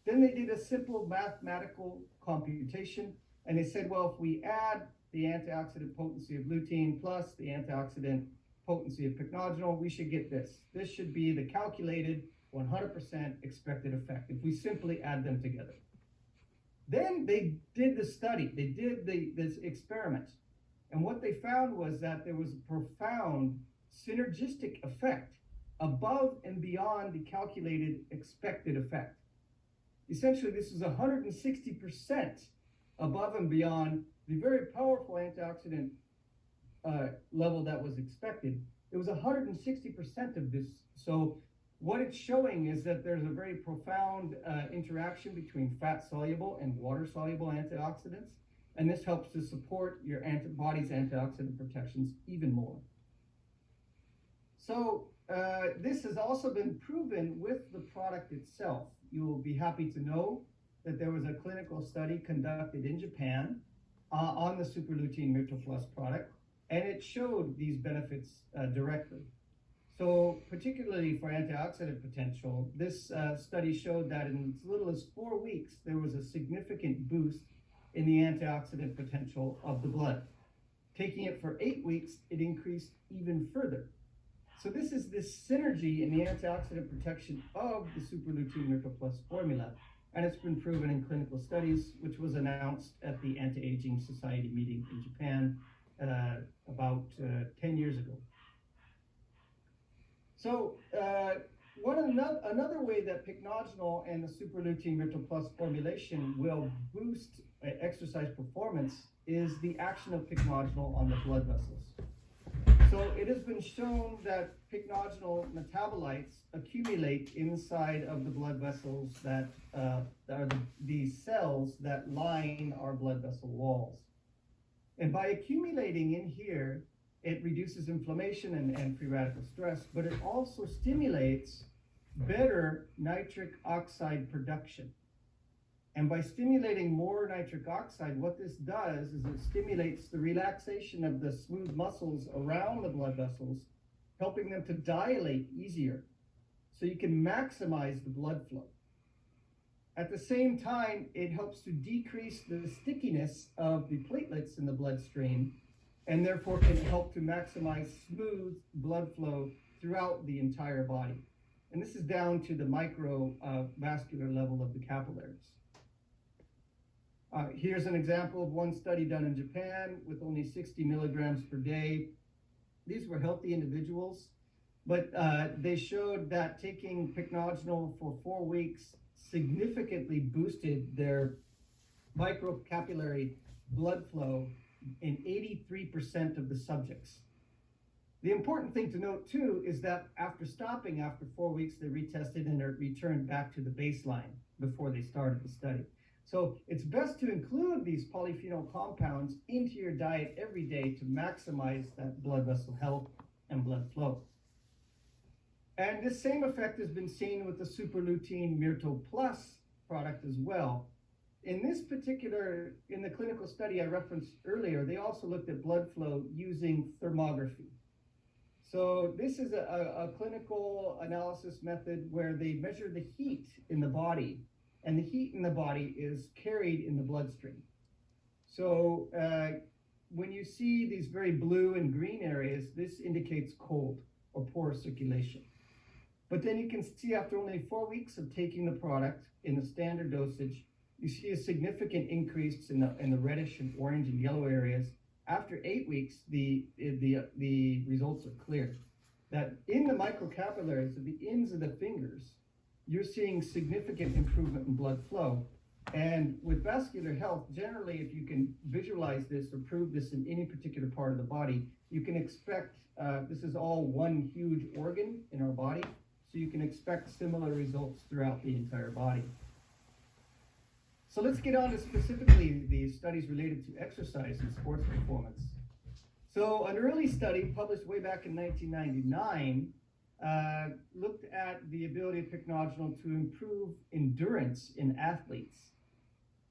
Then they did a simple mathematical computation, and they said, well, if we add the antioxidant potency of lutein plus the antioxidant potency of pycnogenol, we should get this. This should be the calculated 100% expected effect if we simply add them together. Then they did the study, they did this experiment. And what they found was that there was a profound synergistic effect above and beyond the calculated expected effect. Essentially, this is 160% above and beyond the very powerful antioxidant level that was expected. It was 160% of this. So what it's showing is that there's a very profound interaction between fat-soluble and water-soluble antioxidants. And this helps to support your body's antioxidant protections even more. So this has also been proven with the product itself. You will be happy to know that there was a clinical study conducted in Japan on the superlutein Myrto Plus product, and it showed these benefits directly. So particularly for antioxidant potential, this study showed that in as little as 4 weeks, there was a significant boost in the antioxidant potential of the blood. Taking it for 8 weeks, it increased even further. So this is this synergy in the antioxidant protection of the superlutein Myrto Plus formula, and it's been proven in clinical studies, which was announced at the Anti-Aging Society meeting in Japan about 10 years ago. So another way that pycnogenol and the superlutein Myrto Plus formulation will boost exercise performance is the action of pycnogenol on the blood vessels. So it has been shown that pycnogenol metabolites accumulate inside of the blood vessels that are the cells that line our blood vessel walls. And by accumulating in here, it reduces inflammation and free radical stress, but it also stimulates better nitric oxide production. And by stimulating more nitric oxide, what this does is it stimulates the relaxation of the smooth muscles around the blood vessels, helping them to dilate easier, so you can maximize the blood flow. At the same time, it helps to decrease the stickiness of the platelets in the bloodstream, and therefore can help to maximize smooth blood flow throughout the entire body. And this is down to the microvascular level of the capillaries. Here's an example of one study done in Japan with only 60 milligrams per day. These were healthy individuals, but they showed that taking pycnogenol for 4 weeks significantly boosted their microcapillary blood flow in 83% of the subjects. The important thing to note too is that after stopping after 4 weeks, they retested and returned back to the baseline before they started the study. So it's best to include these polyphenol compounds into your diet every day to maximize that blood vessel health and blood flow. And this same effect has been seen with the superlutein Myrto Plus product as well. In the clinical study I referenced earlier, they also looked at blood flow using thermography. So this is a clinical analysis method where they measure the heat in the body, and the heat in the body is carried in the bloodstream. So when you see these very blue and green areas, this indicates cold or poor circulation. But then you can see after only 4 weeks of taking the product in the standard dosage, you see a significant increase in the reddish and orange and yellow areas. After 8 weeks, the results are clear. That in the microcapillaries, at the ends of the fingers, you're seeing significant improvement in blood flow. And with vascular health, generally, if you can visualize this or prove this in any particular part of the body, you can expect, this is all one huge organ in our body, so you can expect similar results throughout the entire body. So let's get on to specifically the studies related to exercise and sports performance. So an early study published way back in 1999 looked at the ability of pycnogenol to improve endurance in athletes.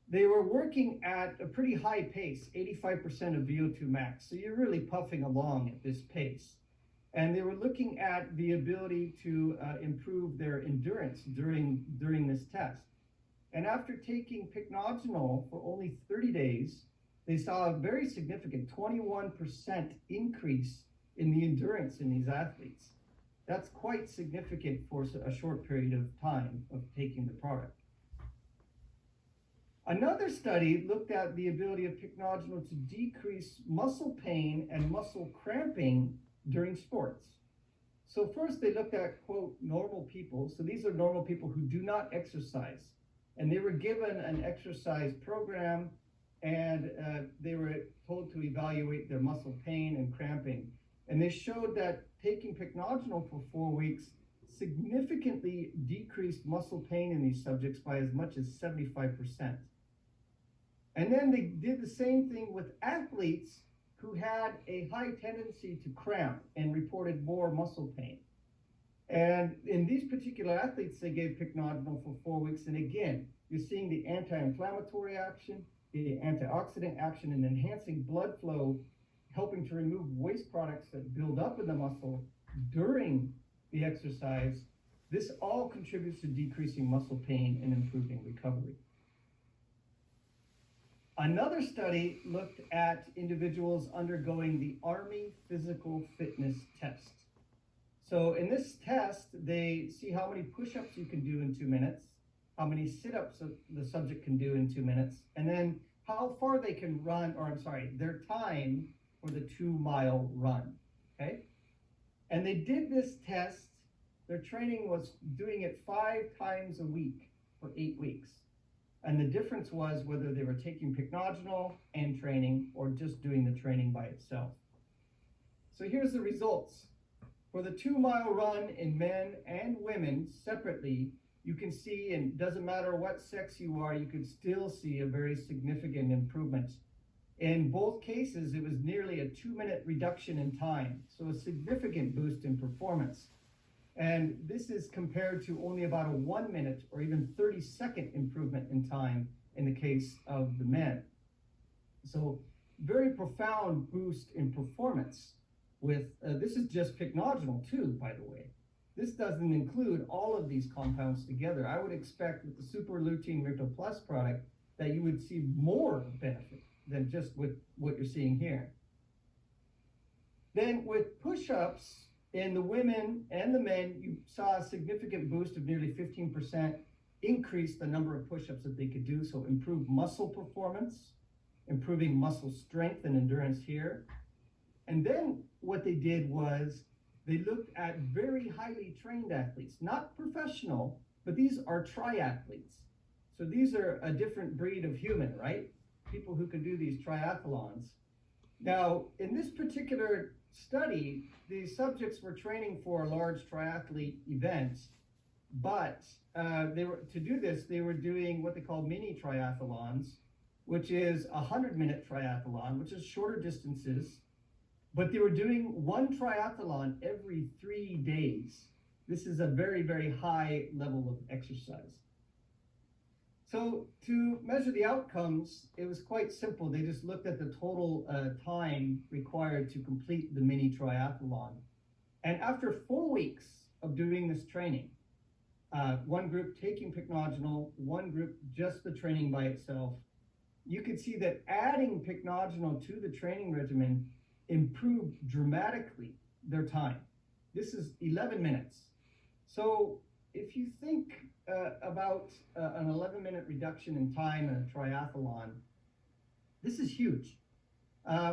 They were working at a pretty high pace, 85% of VO2 max. So you're really puffing along at this pace. And they were looking at the ability to improve their endurance during this test. And after taking pycnogenol for only 30 days, they saw a very significant 21% increase in the endurance in these athletes. That's quite significant for a short period of time of taking the product. Another study looked at the ability of pycnogenol to decrease muscle pain and muscle cramping during sports. So first they looked at, quote, normal people. So these are normal people who do not exercise. And they were given an exercise program, and they were told to evaluate their muscle pain and cramping. And they showed that taking pycnogenol for 4 weeks significantly decreased muscle pain in these subjects by as much as 75%. And then they did the same thing with athletes who had a high tendency to cramp and reported more muscle pain. And in these particular athletes, they gave pycnogenol for 4 weeks. And again, you're seeing the anti-inflammatory action, the antioxidant action, and enhancing blood flow, helping to remove waste products that build up in the muscle during the exercise. This all contributes to decreasing muscle pain and improving recovery. Another study looked at individuals undergoing the Army Physical Fitness Test. So in this test, they see how many push-ups you can do in 2 minutes, how many sit-ups the subject can do in 2 minutes, and then how far they can run, their time for the 2-mile run, okay? And they did this test, their training was doing it 5 times a week for 8 weeks. And the difference was whether they were taking pycnogenol and training or just doing the training by itself. So here's the results. For the 2-mile run in men and women separately, you can see, and it doesn't matter what sex you are, you can still see a very significant improvement. In both cases, it was nearly a 2-minute reduction in time, so a significant boost in performance. And this is compared to only about a 1 minute or even 30-second improvement in time in the case of the men. So very profound boost in performance with, this is just pycnogenol too, by the way. This doesn't include all of these compounds together. I would expect with the super lutein Myrto Plus product that you would see more benefit than just with what you're seeing here. Then with push-ups in the women and the men, you saw a significant boost of nearly 15%, increase the number of push-ups that they could do, so improve muscle performance, improving muscle strength and endurance here. And then what they did was they looked at very highly trained athletes, not professional, but these are triathletes. So these are a different breed of human, right? People who can do these triathlons. Now, in this particular study, the subjects were training for large triathlete events, but to do this, they were doing what they call mini triathlons, which is a 100-minute triathlon, which is shorter distances, but they were doing one triathlon every 3 days. This is a very, very high level of exercise. So to measure the outcomes, it was quite simple. They just looked at the total time required to complete the mini triathlon. And after 4 weeks of doing this training, one group taking pycnogenol, one group just the training by itself, you could see that adding pycnogenol to the training regimen improved dramatically their time. This is 11 minutes. So if you think about an 11-minute reduction in time in a triathlon, this is huge.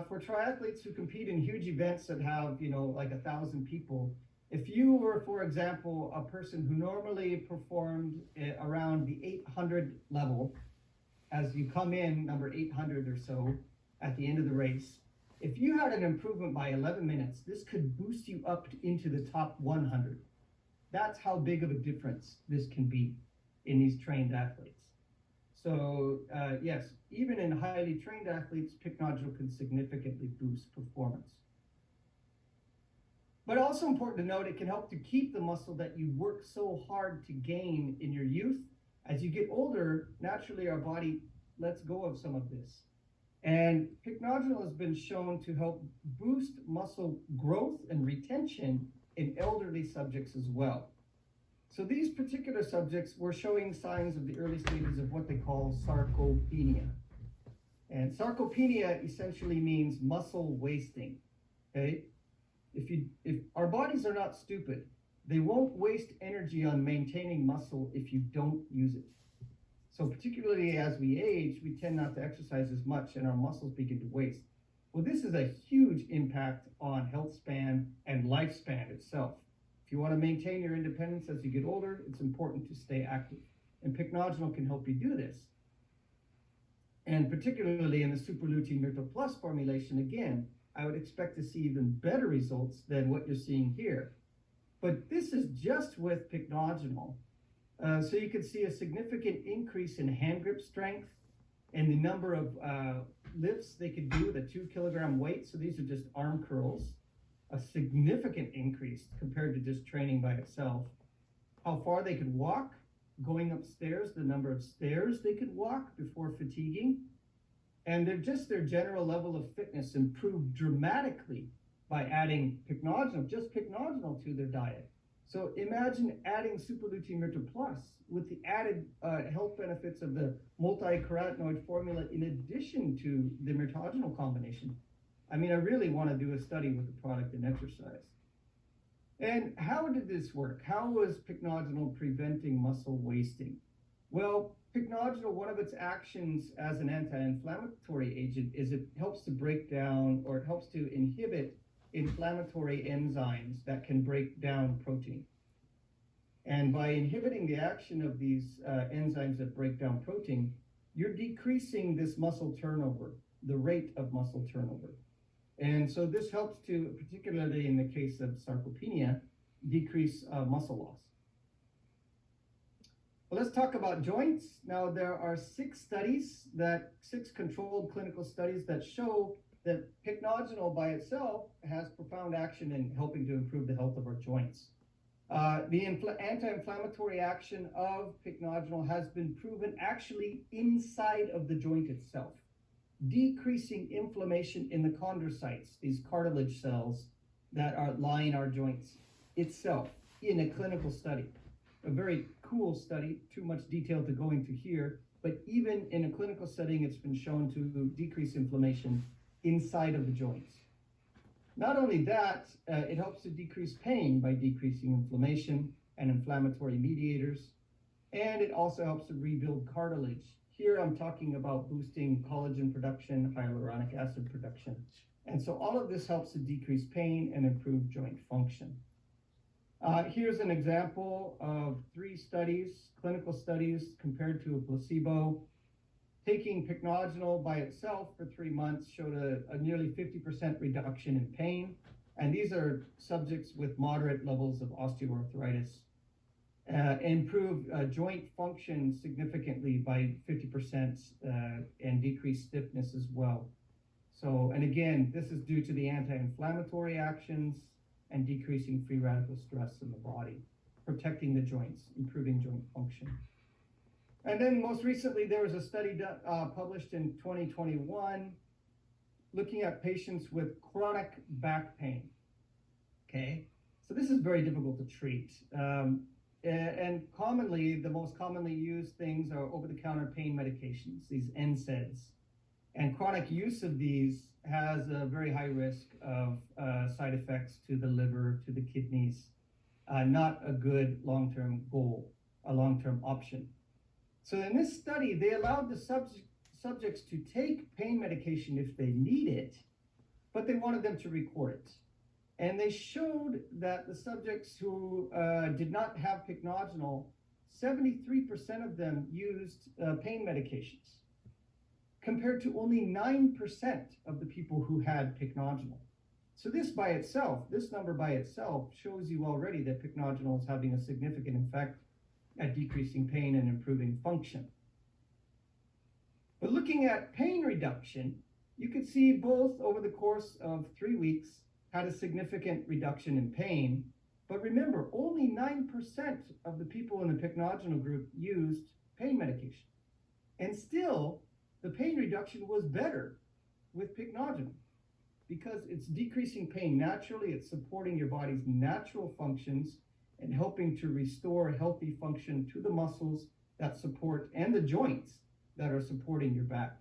For triathletes who compete in huge events that have, like 1,000 people, if you were, for example, a person who normally performed around the 800 level, as you come in number 800 or so at the end of the race, if you had an improvement by 11 minutes, this could boost you up into the top 100. That's how big of a difference this can be in these trained athletes. So yes, even in highly trained athletes, pycnogenol can significantly boost performance. But also important to note, it can help to keep the muscle that you work so hard to gain in your youth. As you get older, naturally our body lets go of some of this. And pycnogenol has been shown to help boost muscle growth and retention in elderly subjects as well. So these particular subjects were showing signs of the early stages of what they call sarcopenia. And sarcopenia essentially means muscle wasting, okay? If our bodies are not stupid, they won't waste energy on maintaining muscle if you don't use it. So particularly as we age, we tend not to exercise as much and our muscles begin to waste. Well, this is a huge impact on health span and lifespan itself. If you want to maintain your independence as you get older, it's important to stay active. And pycnogenol can help you do this. And particularly in the super lutein Myrto Plus formulation, again, I would expect to see even better results than what you're seeing here. But this is just with pycnogenol. So you can see a significant increase in hand grip strength and the number of lifts they could do with a 2-kilogram weight. So these are just arm curls. A significant increase compared to just training by itself. How far they could walk, going upstairs, the number of stairs they could walk before fatiguing. And their general level of fitness improved dramatically by adding pycnogenol, just pycnogenol to their diet. So imagine adding super lutein Myrto Plus with the added health benefits of the multi-carotenoid formula in addition to the myrtogenol combination. I mean, I really want to do a study with the product and exercise. And how did this work? How was pycnogenol preventing muscle wasting? Well, pycnogenol, one of its actions as an anti-inflammatory agent is it helps to break down, or it helps to inhibit inflammatory enzymes that can break down protein. And by inhibiting the action of these enzymes that break down protein, you're decreasing this muscle turnover, the rate of muscle turnover. And so this helps to, particularly in the case of sarcopenia, decrease muscle loss. Well, let's talk about joints. Now, there are 6 controlled clinical studies that show that pycnogenol by itself has profound action in helping to improve the health of our joints. The anti-inflammatory action of pycnogenol has been proven actually inside of the joint itself, decreasing inflammation in the chondrocytes, these cartilage cells that are line our joints itself in a clinical study. A very cool study, too much detail to go into here, but even in a clinical setting, it's been shown to decrease inflammation inside of the joints. Not only that, it helps to decrease pain by decreasing inflammation and inflammatory mediators, and it also helps to rebuild cartilage. Here I'm talking about boosting collagen production, hyaluronic acid production. And so all of this helps to decrease pain and improve joint function. Here's an example of 3 studies, clinical studies compared to a placebo. Taking pycnogenol by itself for 3 months showed a nearly 50% reduction in pain. And these are subjects with moderate levels of osteoarthritis. Improved joint function significantly by 50% and decreased stiffness as well. So, and again, this is due to the anti-inflammatory actions and decreasing free radical stress in the body, protecting the joints, improving joint function. And then most recently, there was a study published in 2021 looking at patients with chronic back pain. Okay, so this is very difficult to treat. And commonly, the most commonly used things are over-the-counter pain medications, these NSAIDs. And chronic use of these has a very high risk of side effects to the liver, to the kidneys, not a good long-term goal, a long-term option. So in this study, they allowed the subjects to take pain medication if they need it, but they wanted them to record it. And they showed that the subjects who did not have pycnogenol, 73% of them used pain medications, compared to only 9% of the people who had pycnogenol. So this by itself, this number by itself shows you already that pycnogenol is having a significant effect at decreasing pain and improving function. But looking at pain reduction, you could see both over the course of 3 weeks had a significant reduction in pain. But remember, only 9% of the people in the pycnogenol group used pain medication. And still, the pain reduction was better with pycnogenol because it's decreasing pain naturally, it's supporting your body's natural functions and helping to restore healthy function to the muscles that support and the joints that are supporting your back.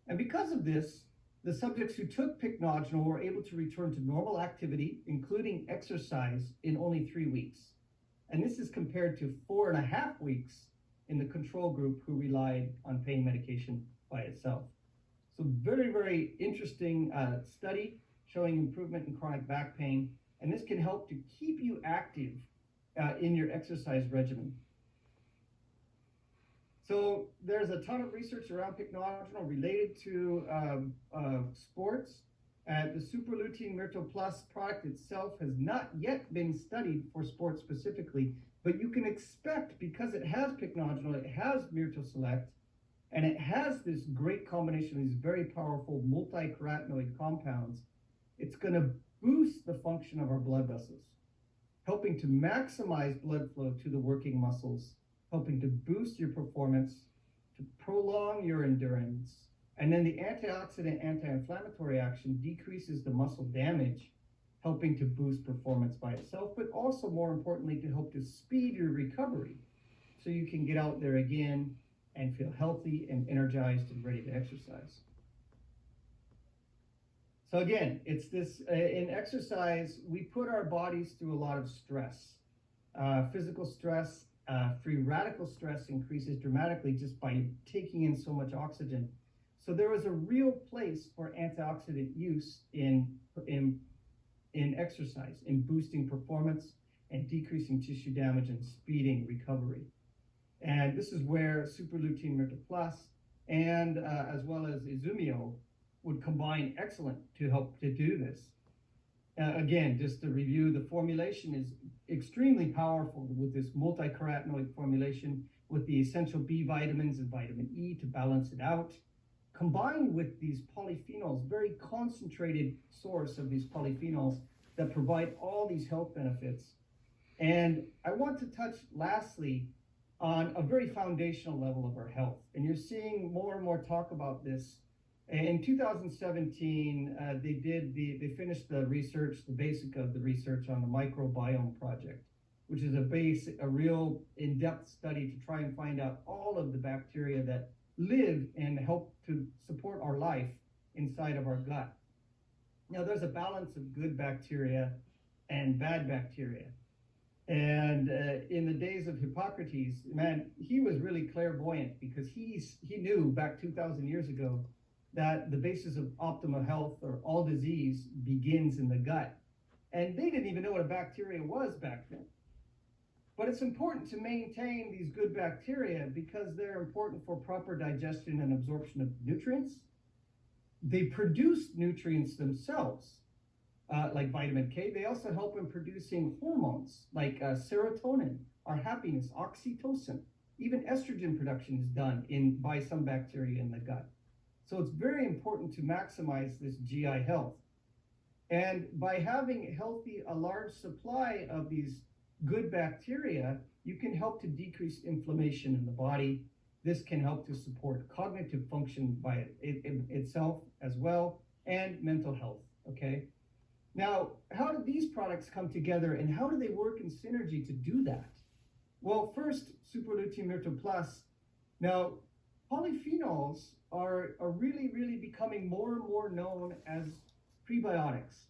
And because of this, the subjects who took pycnogenol were able to return to normal activity, including exercise, in only 3 weeks. And this is compared to 4.5 weeks in the control group who relied on pain medication by itself. So very, very interesting study showing improvement in chronic back pain. And this can help to keep you active in your exercise regimen. So there's a ton of research around pycnogenol related to sports. The superlutein myrtle plus product itself has not yet been studied for sports specifically, but you can expect, because it has pycnogenol, it has myrtle select, and it has this great combination of these very powerful multi-carotenoid compounds, it's going to boost the function of our blood vessels, helping to maximize blood flow to the working muscles, helping to boost your performance, to prolong your endurance. And then the antioxidant, anti-inflammatory action decreases the muscle damage, helping to boost performance by itself, but also more importantly, to help to speed your recovery so you can get out there again and feel healthy and energized and ready to exercise. So again, it's this, in exercise, we put our bodies through a lot of stress. Physical stress, free radical stress increases dramatically just by taking in so much oxygen. So there is a real place for antioxidant use in exercise, in boosting performance and decreasing tissue damage and speeding recovery. And this is where superlutein myrtle plus and as well as Izumio would combine excellent to help to do this. Again, just to review, the formulation is extremely powerful with this multi-carotenoid formulation with the essential B vitamins and vitamin E to balance it out, combined with these polyphenols, very concentrated source of these polyphenols that provide all these health benefits. And I want to touch lastly on a very foundational level of our health. And you're seeing more and more talk about this. In 2017, they finished the research, the basic of the research on the microbiome project, which is a real in-depth study to try and find out all of the bacteria that live and help to support our life inside of our gut. Now, there's a balance of good bacteria and bad bacteria. And in the days of Hippocrates, man, he was really clairvoyant, because he knew back 2,000 years ago that the basis of optimal health or all disease begins in the gut. And they didn't even know what a bacteria was back then. But it's important to maintain these good bacteria because they're important for proper digestion and absorption of nutrients. They produce nutrients themselves, like vitamin K. They also help in producing hormones like serotonin, our happiness, oxytocin. Even estrogen production is done by some bacteria in the gut. So it's very important to maximize this GI health. And by having a large supply of these good bacteria, you can help to decrease inflammation in the body. This can help to support cognitive function by itself as well, and mental health, okay? Now, how do these products come together, and how do they work in synergy to do that? Well, first, Superlutein Myrto Plus. Now, polyphenols are really, really becoming more and more known as prebiotics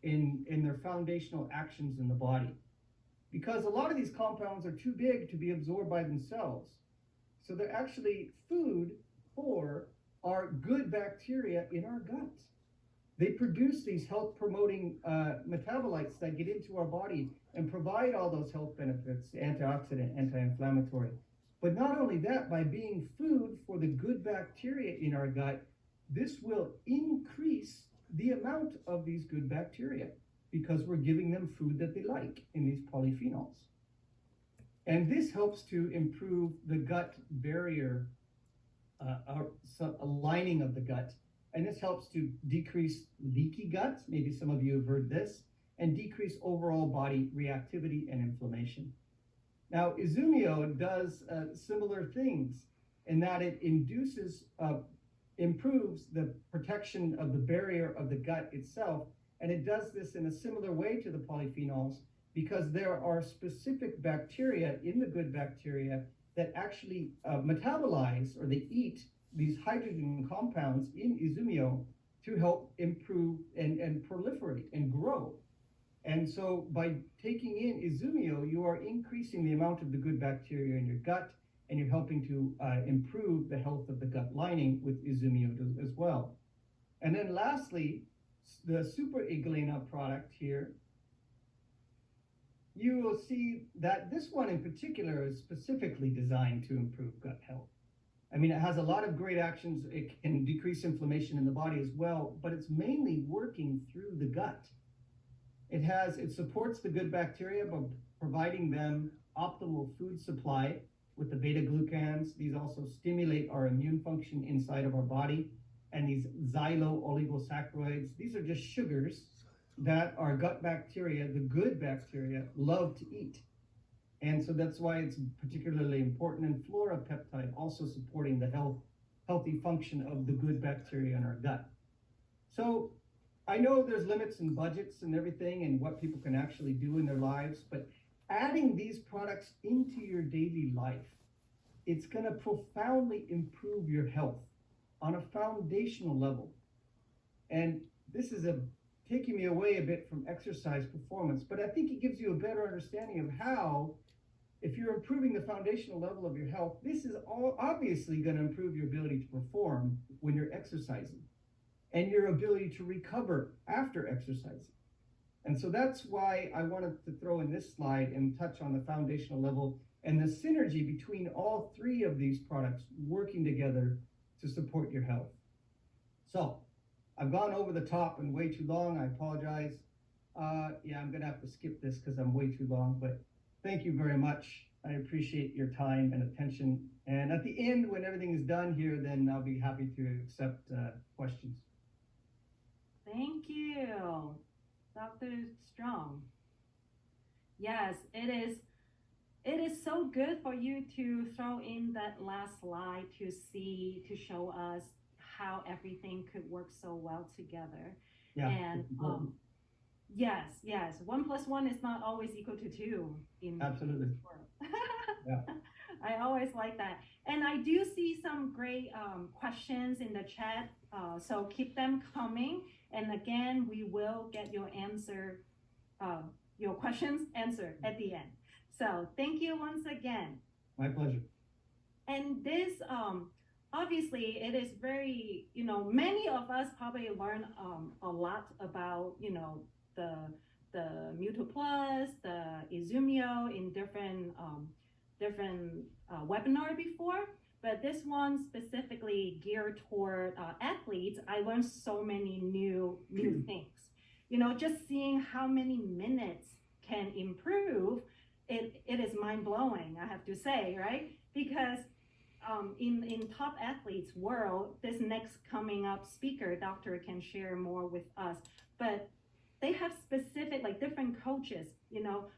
in their foundational actions in the body, because a lot of these compounds are too big to be absorbed by themselves. So they're actually food for our good bacteria in our gut. They produce these health-promoting metabolites that get into our body and provide all those health benefits, antioxidant, anti-inflammatory. But not only that, by being food for the good bacteria in our gut, this will increase the amount of these good bacteria because we're giving them food that they like in these polyphenols. And this helps to improve the gut barrier, a lining of the gut. And this helps to decrease leaky gut, maybe some of you have heard this, and decrease overall body reactivity and inflammation. Now, Izumio does similar things in that it improves the protection of the barrier of the gut itself, and it does this in a similar way to the polyphenols because there are specific bacteria in the good bacteria that actually metabolize, or they eat these hydrogen compounds in Izumio to help improve and proliferate and grow. And so by taking in Izumio, you are increasing the amount of the good bacteria in your gut, and you're helping to improve the health of the gut lining with Izumio as well. And then lastly, the Super Iglena product here, you will see that this one in particular is specifically designed to improve gut health. I mean, it has a lot of great actions. It can decrease inflammation in the body as well, but it's mainly working through the gut. It supports the good bacteria by providing them optimal food supply with the beta glucans. These also stimulate our immune function inside of our body. And these xylo-oligosaccharides, these are just sugars that our gut bacteria, the good bacteria, love to eat. And so that's why it's particularly important. And fluorapeptide, also supporting the healthy function of the good bacteria in our gut. So I know there's limits and budgets and everything and what people can actually do in their lives, but adding these products into your daily life, it's going to profoundly improve your health on a foundational level. And this is taking me away a bit from exercise performance, but I think it gives you a better understanding of how, if you're improving the foundational level of your health, this is all obviously going to improve your ability to perform when you're exercising and your ability to recover after exercising. And so that's why I wanted to throw in this slide and touch on the foundational level and the synergy between all three of these products working together to support your health. So I've gone over the top and way too long. I apologize. I'm going to have to skip this because I'm way too long, but thank you very much. I appreciate your time and attention. And at the end, when everything is done here, then I'll be happy to accept questions. Thank you. Dr. Strong. Yes, it is. It is so good for you to throw in that last slide to see, to show us how everything could work so well together. Yeah. And yes, yes, 1 plus 1 is not always equal to 2 in Absolutely. this world. Yeah. I always like that. And I do see some great questions in the chat, so keep them coming. And again, we will get your questions answered at the end. So thank you once again. My pleasure. And this, obviously, it is very, many of us probably learn a lot about, the Mutu Plus, the Izumio in different webinar before, but this one specifically geared toward athletes. I learned so many new things. Just seeing how many minutes can improve, it is mind blowing, I have to say, right? Because in top athletes world, this next coming up speaker, doctor, can share more with us, but they have specific, like different coaches,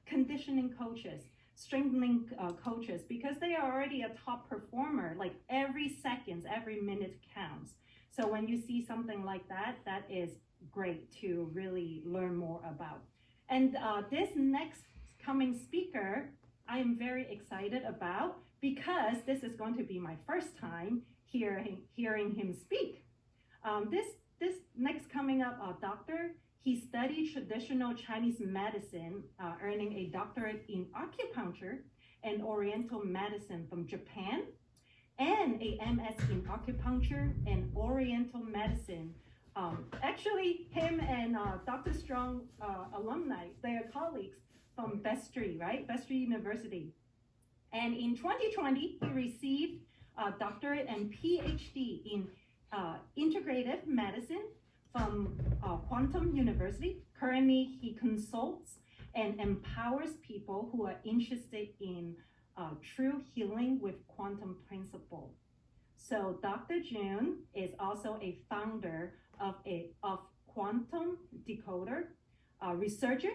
conditioning coaches, strengthening coaches, because they are already a top performer. Like every second, every minute counts. So when you see something like that, that is great to really learn more about. And this next coming speaker, I am very excited about, because this is going to be my first time hearing him speak. This next coming up doctor, he studied traditional Chinese medicine, earning a doctorate in acupuncture and oriental medicine from Japan, and a MS in acupuncture and oriental medicine. Actually, him and Dr. Strong alumni, they are colleagues from Vestry, right? Vestry University. And in 2020, he received a doctorate and PhD in integrative medicine from Quantum University. Currently, he consults and empowers people who are interested in true healing with quantum principle. So Dr. Jun is also a founder of Quantum Decoder, researcher,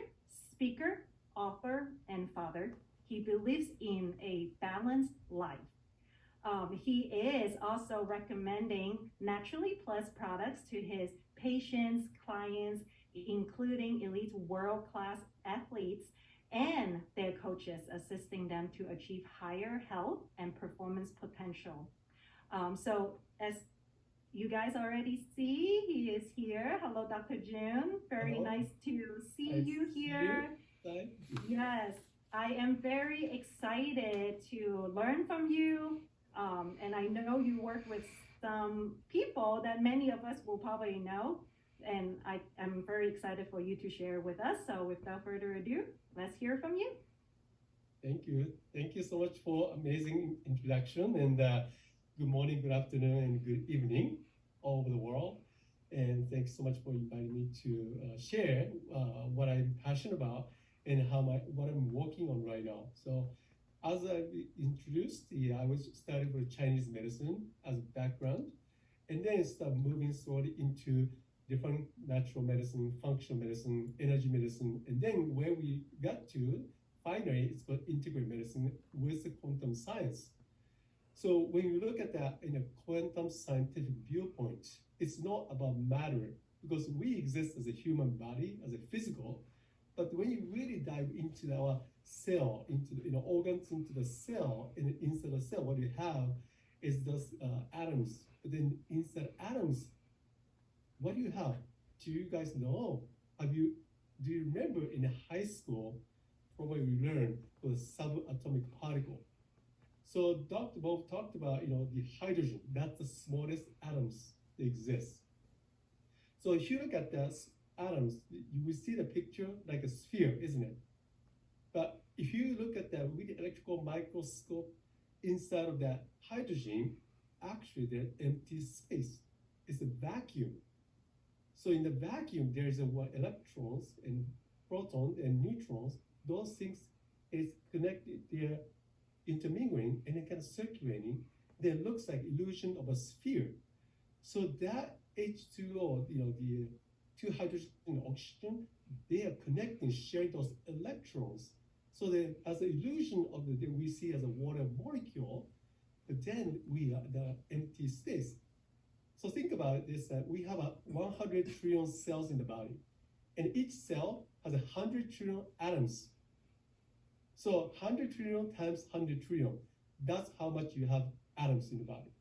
speaker, author, and father. He believes in a balanced life. He is also recommending Naturally Plus products to his patients, clients, including elite world-class athletes and their coaches, assisting them to achieve higher health and performance potential. So as you guys already see, he is here. Hello, Dr. Jun. Very Hello. nice to see you here. Yes, I am very excited to learn from you. And I know you work with some people that many of us will probably know. And I am very excited for you to share with us. So without further ado, let's hear from you. Thank you. Thank you so much for amazing introduction, and good morning, good afternoon, and good evening all over the world. And thanks so much for inviting me to share what I'm passionate about and what I'm working on right now. So as I introduced, I was studying for Chinese medicine as a background, and then start moving slowly into different natural medicine, functional medicine, energy medicine, and then where we got to, finally, it's called integrated medicine with the quantum science. So when you look at that in a quantum scientific viewpoint, it's not about matter, because we exist as a human body, as a physical, but when you really dive into our cell, into the organs, into the cell, and inside the cell, what you have is those atoms. But then inside atoms, what do you have? Do you guys know? Do you remember in high school, probably we learned the subatomic particle? So Dr. Bob talked about, the hydrogen. That's the smallest atoms that exist. So if you look at the atoms, you will see the picture like a sphere, isn't it? But if you look at that with the electrical microscope inside of that hydrogen, actually there's empty space. It's a vacuum. So in the vacuum, there's electrons and protons and neutrons. Those things is connected, they're intermingling and it kind of circulating. Then it looks like illusion of a sphere. So that H2O, the two hydrogen and oxygen, they are connecting, sharing those electrons. So that as an illusion of the we see as a water molecule, but then we are the empty space. So think about this: that we have 100 trillion cells in the body, and each cell has 100 trillion atoms. So 100 trillion times 100 trillion, that's how much you have atoms in the body.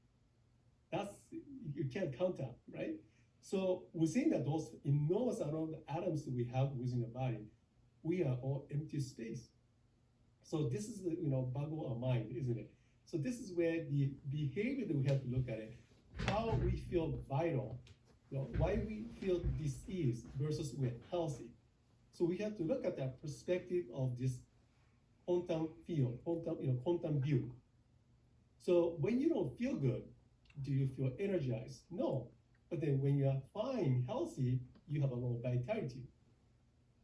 That's, you can't count that, right? So within that, those enormous amount of atoms that we have within the body, we are all empty space. So this is the, boggle our mind, isn't it? So this is where the behavior that we have to look at it, how we feel vital, why we feel disease versus we're healthy. So we have to look at that perspective of this quantum field, quantum view. So when you don't feel good, do you feel energized? No. But then when you are fine, healthy, you have a lot of vitality.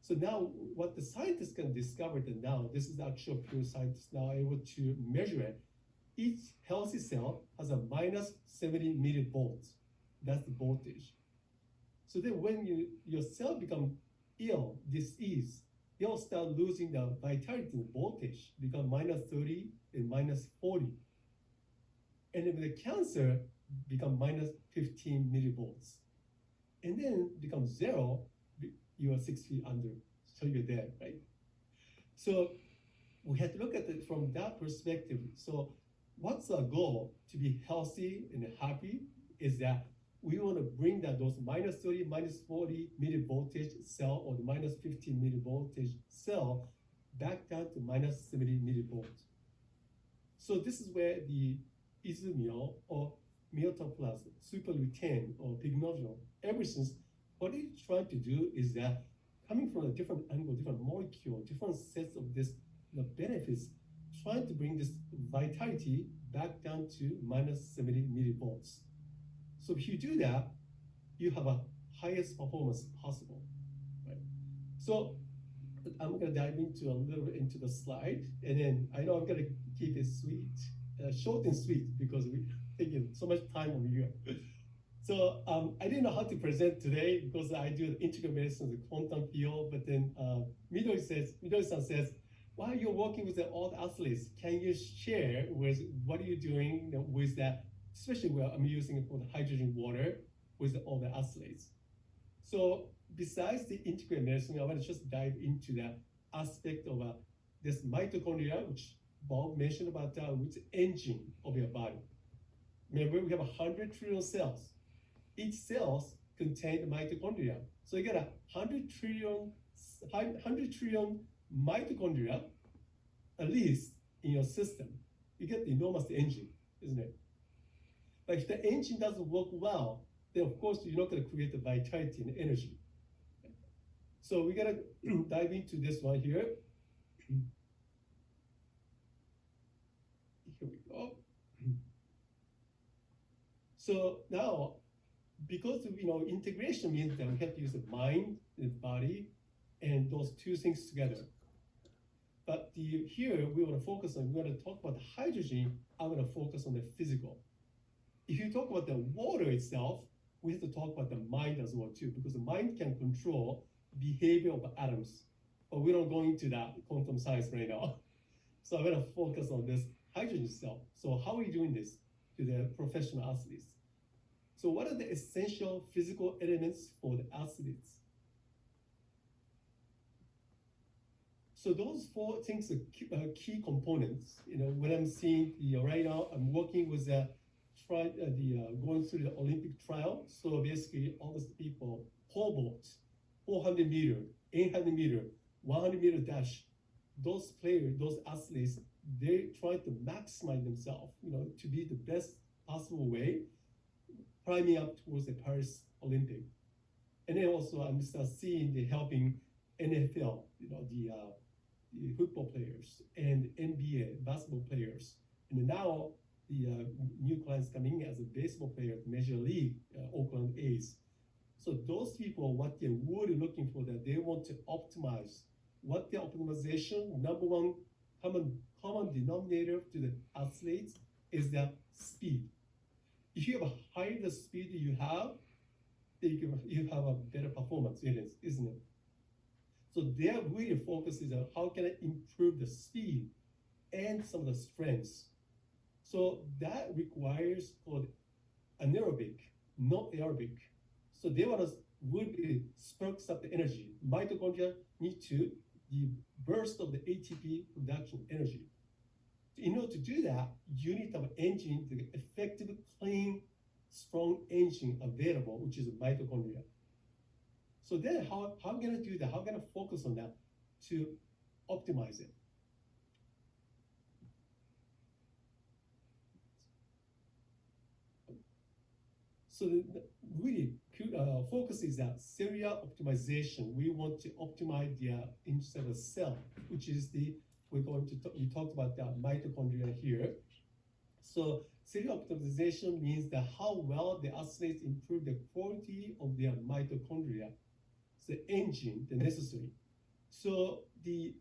So now what the scientists can discover that now, this is actual pure scientists now able to measure it. Each healthy cell has a minus 70 millivolts. That's the voltage. So then when your cell become ill, disease, you'll start losing the vitality, the voltage, become minus 30 and minus 40. And then the cancer become minus 15 millivolts. And then become zero, you are 6 feet under, so you're dead, right? So we have to look at it from that perspective. So what's our goal? To be healthy and happy is that we want to bring that those minus 30, minus 40 millivoltage cell or the minus 15 millivoltage cell back down to minus 70 millivolts. So this is where the isomere or myotoplazm, superlutein or pygmalion, everything, what it's trying to do is that coming from a different angle, different molecule, different sets of this benefits, trying to bring this vitality back down to minus 70 millivolts. So if you do that, you have a highest performance possible, right? So I'm gonna dive into a little bit into the slide, and then I know I'm gonna keep it sweet, short and sweet, because we're taking so much time over here. So I didn't know how to present today because I do integral medicine, the quantum field, but then Midori-san says, while you're working with all the athletes, can you share with what are you doing with that, especially where I'm using it for the hydrogen water with all the athletes. So besides the integrated medicine, I want to just dive into that aspect of this mitochondria, which Bob mentioned about which engine of your body. Remember, we have 100 trillion cells. Each cell contains mitochondria. So you get 100 trillion mitochondria, at least in your system. You get the enormous engine, isn't it? But if the engine doesn't work well, then of course you're not going to create the vitality and energy. So we got to dive into this one here. Here we go. So now, because integration means that we have to use the mind, the body, and those two things together. But here we want to focus on, we want to talk about the hydrogen, I'm going to focus on the physical. If you talk about the water itself, we have to talk about the mind as well too, because the mind can control behavior of atoms. But we don't go into that quantum science right now. So I'm going to focus on this hydrogen itself. So how are we doing this to the professional athletes? So what are the essential physical elements for the athletes? So those four things are key components. When I'm seeing right now, I'm working with going through the Olympic trial. So basically, all those people, pole vault, 400 meter, 800 meter, 100 meter dash. Those players, those athletes, they try to maximize themselves, to be the best possible way, climbing up towards the Paris Olympic. And then also I'm start seeing the helping NFL, the football players and NBA basketball players. And now the new clients coming as a baseball player, Major League, Oakland A's. So those people, what they're really looking for, that they want to optimize. What the optimization, number one common denominator to the athletes is that speed. If you have a higher the speed you have, you have a better performance, isn't it? So their really focus is on how can I improve the speed and some of the strengths. So that requires called anaerobic, not aerobic. So they want to really sparks up the energy. Mitochondria need to the burst of the ATP production energy. In order to do that, you need to have an engine, the effective, clean, strong engine available, which is a mitochondria. So then how can I do that? How can I focus on that to optimize it? So the really focus is that serial optimization. We want to optimize the intracellular cell, which is we talked about the mitochondria here. So serial optimization means that how well the athletes improve the quality of their mitochondria, the engine, the necessary. So when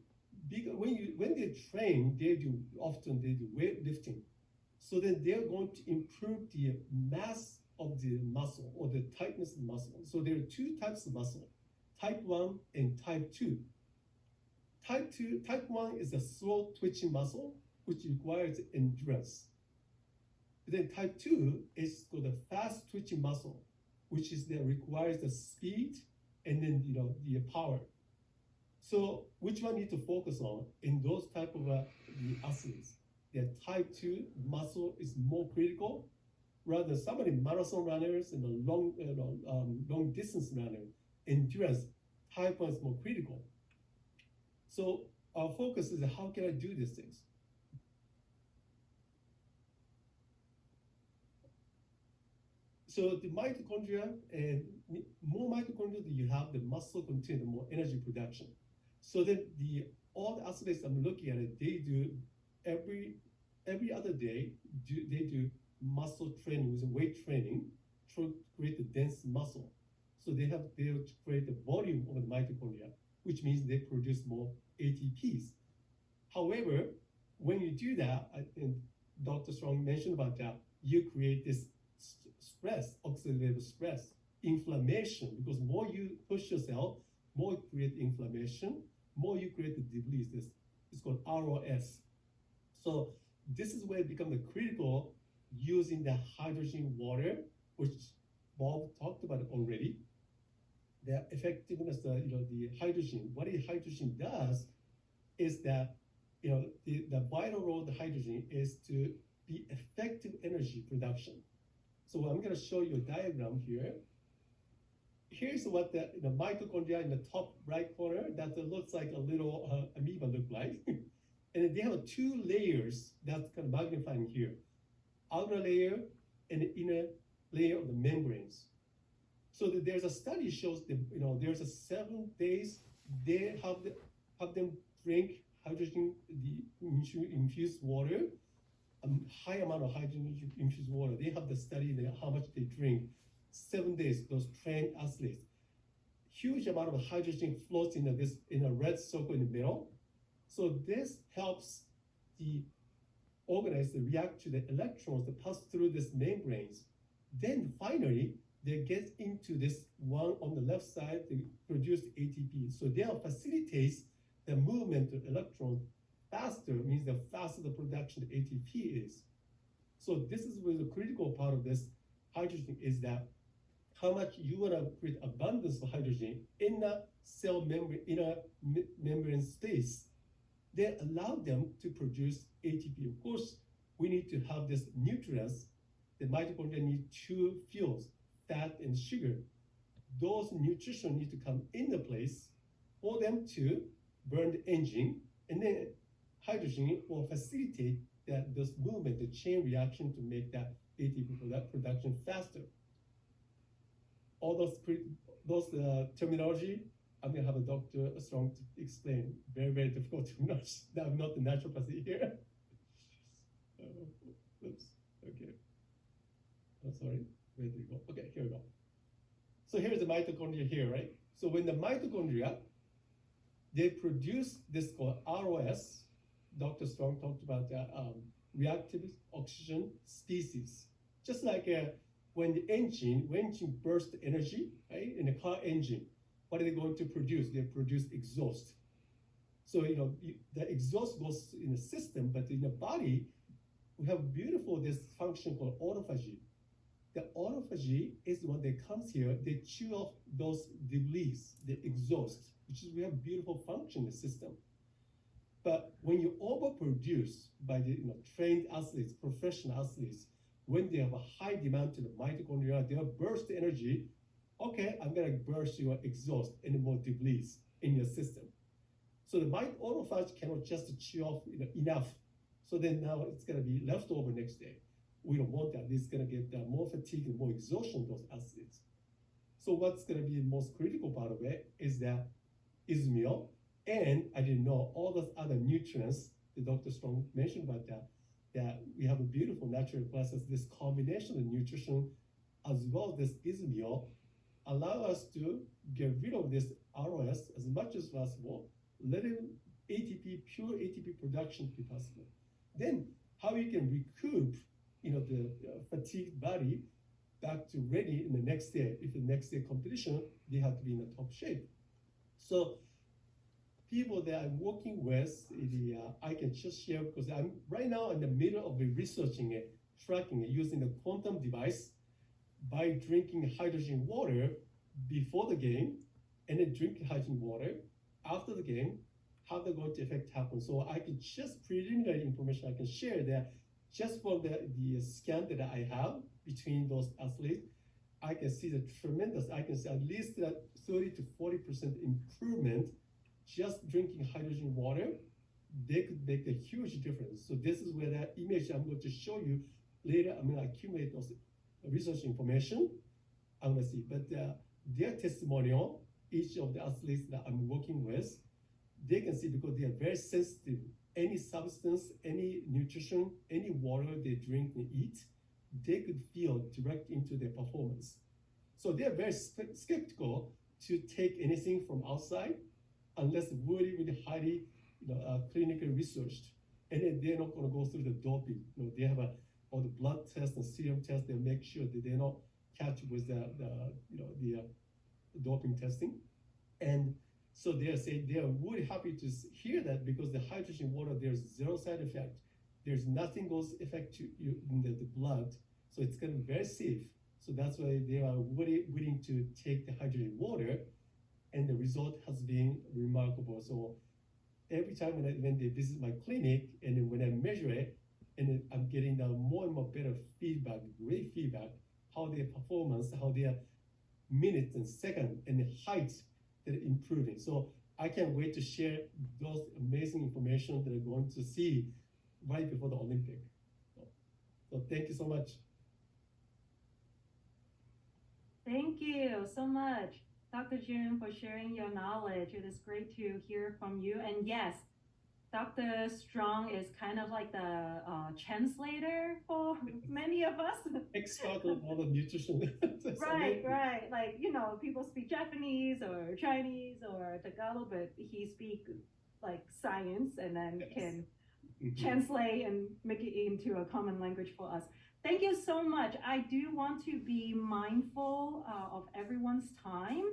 they train, they do weightlifting. So then they're going to improve the mass of the muscle or the tightness of the muscle. So there are two types of muscle, type 1 and type 2. Type 1 is a slow twitching muscle, which requires endurance. But then type 2 is called a fast twitching muscle, which requires the speed and then the power. So which one need to focus on in those type of the athletes? The type 2 muscle is more critical, rather than somebody marathon runners and the long distance runner, endurance, type 1 is more critical. So our focus is how can I do these things? So the mitochondria, and more mitochondria that you have, the muscle contain the more energy production. So that all the athletes I'm looking at it, they do every other day, they do muscle training with weight training to create the dense muscle. So they create the volume of the mitochondria, which means they produce more ATPs. However, when you do that, I think Dr. Strong mentioned about that, you create this stress, oxidative stress, inflammation, because more you push yourself, more you create inflammation, more you create the disease. It's called ROS. So this is where it becomes critical using the hydrogen water, which Bob talked about already. The effectiveness, the hydrogen. What the hydrogen does is that, the vital role of the hydrogen is to be effective energy production. So I'm going to show you a diagram here. Here's what the mitochondria in the top right corner, that looks like a little amoeba look like. And they have two layers that's kind of magnifying here. Outer layer and the inner layer of the membranes. So there's a study shows that there's a 7 days they have them drink hydrogen infused water, a high amount of hydrogen infused water. They have the study there how much they drink. 7 days, those trained athletes. Huge amount of hydrogen floats in a red circle in the middle. So this helps the organoids to react to the electrons that pass through these membranes. Then finally, they get into this one on the left side, they produce ATP. So they facilitates the movement of electrons faster, means the faster the production of ATP is. So this is where the critical part of this hydrogen is that how much you want to create abundance of hydrogen in a cell membrane, in a membrane space. They allow them to produce ATP. Of course, we need to have this nutrients. The mitochondria need two fuels, fat and sugar. Those nutrition need to come into place for them to burn the engine, and then hydrogen will facilitate this movement, the chain reaction to make that ATP production faster. All those terminology, I'm gonna have a Dr. Strong to explain. Very, very difficult terminology. I'm not the naturopath here. Oops, okay. Oh, sorry, where did it go? Okay, here we go. So here's the mitochondria here, right? So when the mitochondria, they produce this called ROS. Dr. Strong talked about the reactive oxygen species. Just like when the engine bursts energy, right, in a car engine, what are they going to produce? They produce exhaust. So, the exhaust goes in the system, but in the body, we have beautiful this function called autophagy. The autophagy is when they comes here, they chew off those debris, the exhaust, which is we have beautiful function in the system. But when you overproduce by the trained athletes, professional athletes, when they have a high demand to the mitochondria, they'll burst the energy. Okay, I'm gonna burst your exhaust and more debris in your system. So the autophagy cannot just chew off enough. So then now it's gonna be left over next day. We don't want that. This is gonna get more fatigue and more exhaustion those athletes. So what's gonna be the most critical part of it is that meal, and I didn't know all those other nutrients that Dr. Strong mentioned about that we have a beautiful natural process. This combination of nutrition as well as this meal allow us to get rid of this ROS as much as possible, letting ATP, pure ATP production be possible. Then how you can recoup, the fatigued body back to ready in the next day. If the next day competition, they have to be in the top shape. So people that I'm working with, I can just share because I'm right now in the middle of researching it, tracking it using the quantum device by drinking hydrogen water before the game and then drinking hydrogen water after the game, how they're going to affect happen. So I can just preliminary information I can share that just from the scan that I have between those athletes, I can see the tremendous, I can see at least that 30 to 40% improvement just drinking hydrogen water. They could make a huge difference. So this is where that image I'm going to show you later. I'm going to accumulate those research information. I'm going to see, but their testimonial, each of the athletes that I'm working with, they can see because they are very sensitive. Any substance, any nutrition, any water they drink and eat, they could feel direct into their performance. So they are very skeptical to take anything from outside unless really, really highly clinically researched. And then they're not going to go through the doping. They have all the blood tests and serum tests. They make sure that they're not catch with the doping testing. And so they are saying they are really happy to hear that because the hydrogen water, there's zero side effect. There's nothing goes effect to you in the blood. So it's going to be very safe. So that's why they are really willing to take the hydrogen water, and the result has been remarkable. So every time when they visit my clinic and then when I measure it, and then I'm getting more and more better feedback, great feedback, how their performance, how their minutes and seconds and the height that are improving. So I can't wait to share those amazing information that I'm going to see right before the Olympic. So thank you so much. Thank you so much, Dr. Jun, for sharing your knowledge. It is great to hear from you. And yes, Dr. Strong is kind of like the translator for many of us. Expert on all the nutrition. Right. Like, people speak Japanese or Chinese or Tagalog, but he speaks like science and then can translate and make it into a common language for us. Thank you so much. I do want to be mindful of everyone's time.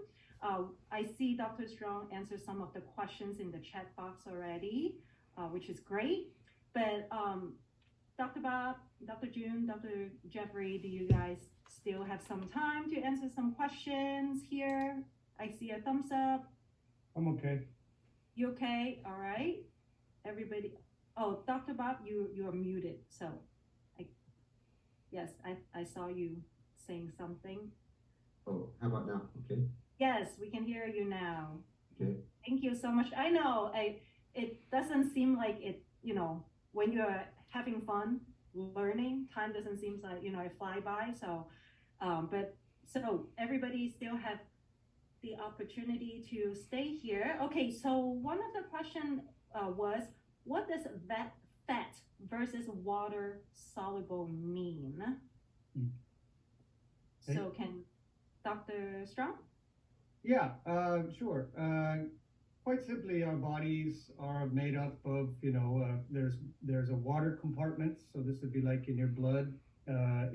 I see Dr. Strong answer some of the questions in the chat box already, which is great. But Dr. Bob, Dr. Jun, Dr. Jeffrey, do you guys still have some time to answer some questions here? I see a thumbs up. I'm okay. You okay? All right. Everybody. Oh, Dr. Bob, you are muted. So, yes, I saw you saying something. Oh, how about now? Okay. Yes, we can hear you now. Okay. Thank you so much. I know it doesn't seem like it, when you're having fun learning, time doesn't seem like, it fly by. So, so everybody still have the opportunity to stay here. Okay, so one of the question was, what does fat versus water soluble mean? Okay. So can Dr. Strong? Yeah, sure. Quite simply, our bodies are made up of, there's a water compartment. So this would be like in your blood,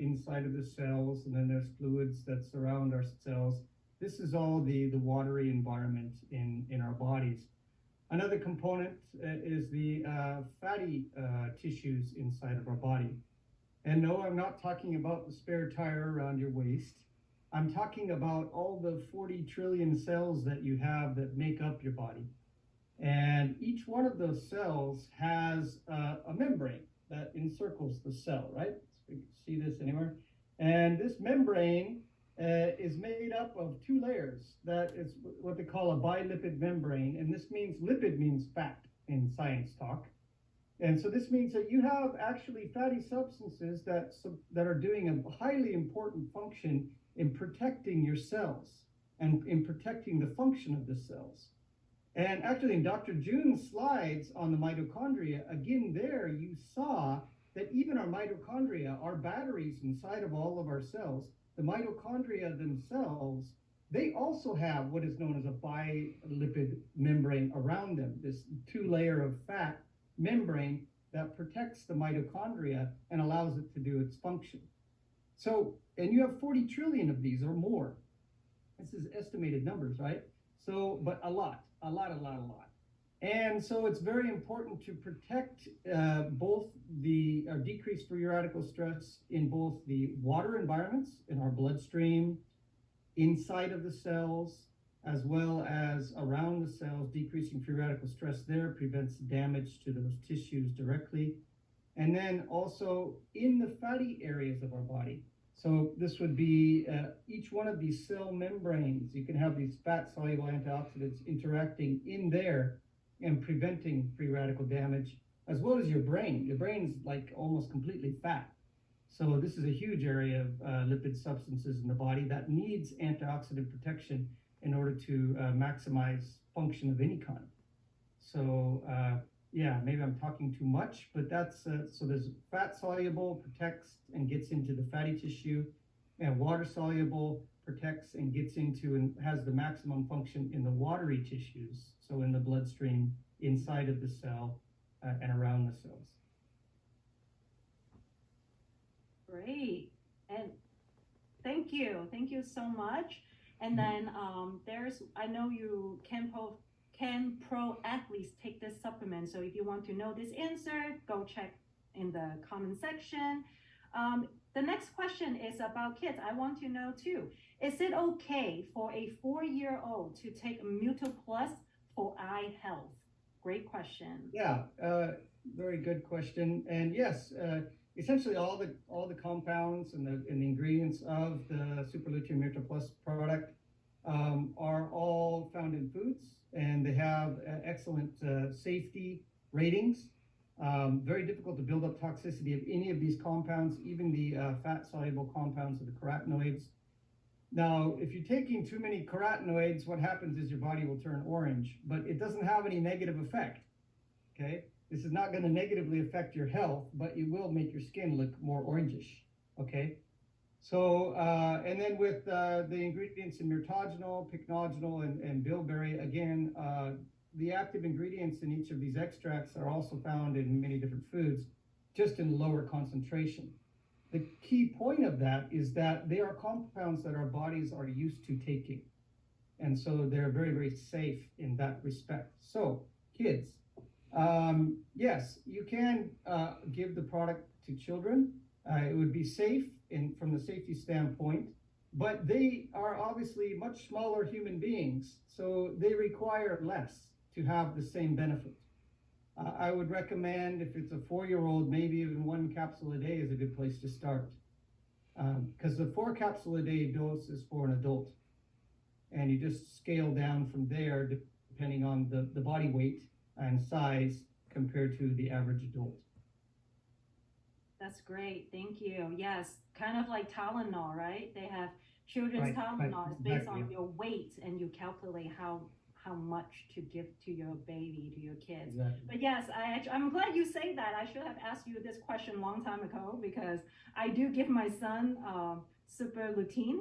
inside of the cells, and then there's fluids that surround our cells. This is all the watery environment in our bodies. Another component is the fatty tissues inside of our body. And no, I'm not talking about the spare tire around your waist. I'm talking about all the 40 trillion cells that you have that make up your body. And each one of those cells has a membrane that encircles the cell, right? So you can see this anywhere. And this membrane is made up of two layers. That is what they call a bilipid membrane. And this means, lipid means fat in science talk. And so this means that you have actually fatty substances that are doing a highly important function in protecting your cells and in protecting the function of the cells. And actually in Dr. June's slides on the mitochondria, again there you saw that even our mitochondria, our batteries inside of all of our cells, the mitochondria themselves, they also have what is known as a bilipid membrane around them, this two-layer of fat membrane that protects the mitochondria and allows it to do its function. So, and you have 40 trillion of these or more. This is estimated numbers, right? So, but a lot. And so it's very important to protect both the decrease free radical stress in both the water environments, in our bloodstream, inside of the cells, as well as around the cells. Decreasing free radical stress there prevents damage to those tissues directly. And then also in the fatty areas of our body. So this would be each one of these cell membranes. You can have these fat-soluble antioxidants interacting in there and preventing free radical damage, as well as your brain. Your brain's like almost completely fat. So this is a huge area of lipid substances in the body that needs antioxidant protection in order to maximize function of any kind. So yeah, maybe I'm talking too much, but that's, so there's fat soluble, protects and gets into the fatty tissue, and water soluble protects and gets into and has the maximum function in the watery tissues, so in the bloodstream, inside of the cell, and around the cells. Great. And thank you so much. And then I know you can pro athletes take this supplement? So if you want to know this answer, go check in the comment section. The next question is about kids. I want to know too. Is it okay for a 4-year-old to take Muto Plus for eye health? Great question. Yeah, very good question. And yes, essentially all the compounds and the ingredients of the Super Lutein Muto Plus product are all found in foods, and they have excellent safety ratings. Very difficult to build up toxicity of any of these compounds, even the fat-soluble compounds of the carotenoids. Now, if you're taking too many carotenoids, what happens is your body will turn orange, but it doesn't have any negative effect, okay? This is not going to negatively affect your health, but it will make your skin look more orangish, okay? So, and then with the ingredients in myrtogenol, pycnogenol, and bilberry, again, the active ingredients in each of these extracts are also found in many different foods, just in lower concentration. The key point of that is that they are compounds that our bodies are used to taking. And so they're very, very safe in that respect. So, kids, yes, you can give the product to children. It would be safe from the safety standpoint, but they are obviously much smaller human beings, so they require less to have the same benefit. I would recommend, if it's a 4-year-old, maybe even 1 capsule a day is a good place to start, because the 4 capsule a day dose is for an adult, and you just scale down from there depending on the body weight and size compared to the average adult. That's great. Thank you. Yes, kind of like Tylenol, right? They have children's Tylenol. It's based on your weight, and you calculate how much to give to your baby, to your kids. Exactly. But yes, I'm glad you say that. I should have asked you this question a long time ago, because I do give my son Super Lutein,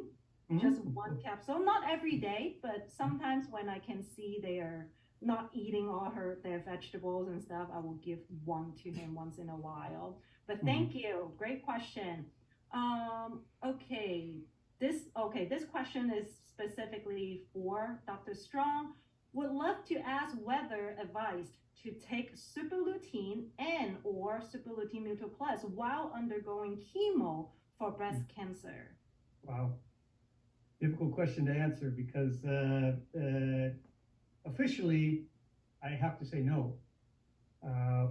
just 1 capsule, not every day, but sometimes when I can see they are not eating all their vegetables and stuff, I will give 1 to him once in a while. But thank you. Great question. Okay. okay, this question is specifically for Dr. Strong. Would love to ask whether advised to take superlutein and or superlutein mutual plus while undergoing chemo for breast cancer. Wow. Difficult question to answer because officially I have to say no.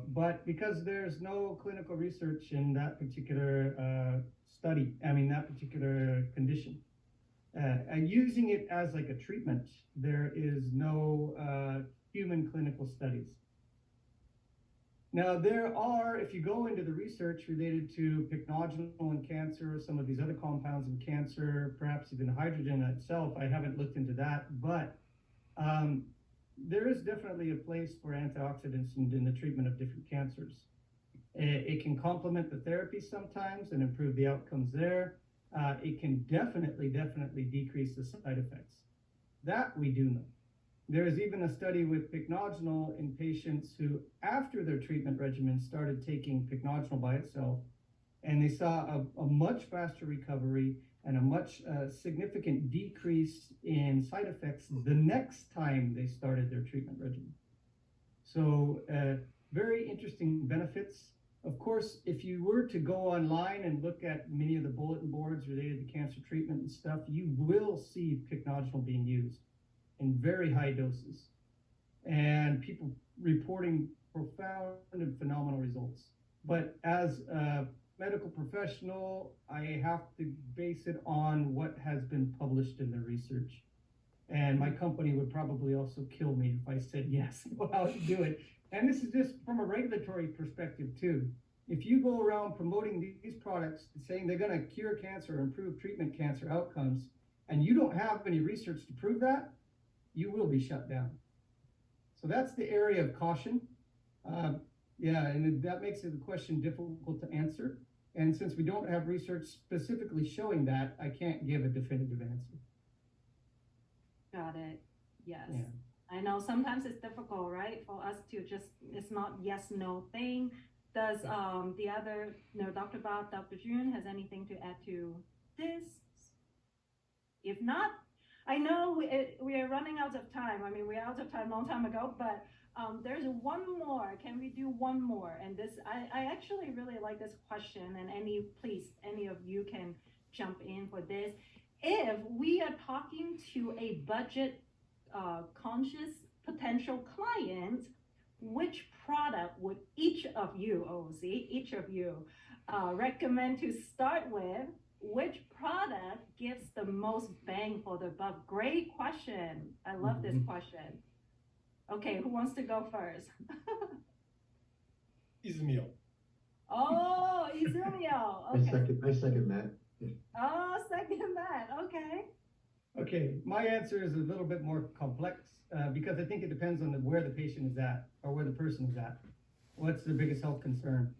But because there's no clinical research in that particular that particular condition, and using it as like a treatment, there is no human clinical studies. Now, there are, if you go into the research related to pycnogenol in cancer, some of these other compounds in cancer, perhaps even hydrogen itself, I haven't looked into that, but there is definitely a place for antioxidants in the treatment of different cancers. It can complement the therapy sometimes and improve the outcomes there. It can definitely decrease the side effects. That we do know. There is even a study with pycnogenol in patients who, after their treatment regimen, started taking pycnogenol by itself, and they saw a much faster recovery and a much significant decrease in side effects the next time they started their treatment regimen. So very interesting benefits. Of course, if you were to go online and look at many of the bulletin boards related to cancer treatment and stuff, you will see pycnogenol being used in very high doses and people reporting profound and phenomenal results. But as a medical professional, I have to base it on what has been published in the research. And my company would probably also kill me if I said yes, know how to do it. And this is just from a regulatory perspective too. If you go around promoting these products saying they're going to cure cancer or improve treatment cancer outcomes, and you don't have any research to prove that, you will be shut down. So that's the area of caution. And that makes the question difficult to answer. And since we don't have research specifically showing that, I can't give a definitive answer. Got it. Yes. Yeah. I know sometimes it's difficult, right? For us to just, it's not yes, no thing. Does the other, Dr. Bob, Dr. June has anything to add to this? If not, I know we are running out of time. I mean, we're out of time a long time ago, but there's one more. Can we do one more? And this, I actually really like this question, and any of you can jump in for this. If we are talking to a budget conscious potential client, which product would each of you recommend to start with? Which product gives the most bang for the buck? Great question. I love this question. Okay, who wants to go first? Izumio. Oh, Izumio. Okay. I second that. Oh, second that. Okay. Okay, my answer is a little bit more complex because I think it depends on where the patient is at or where the person is at. What's their biggest health concern?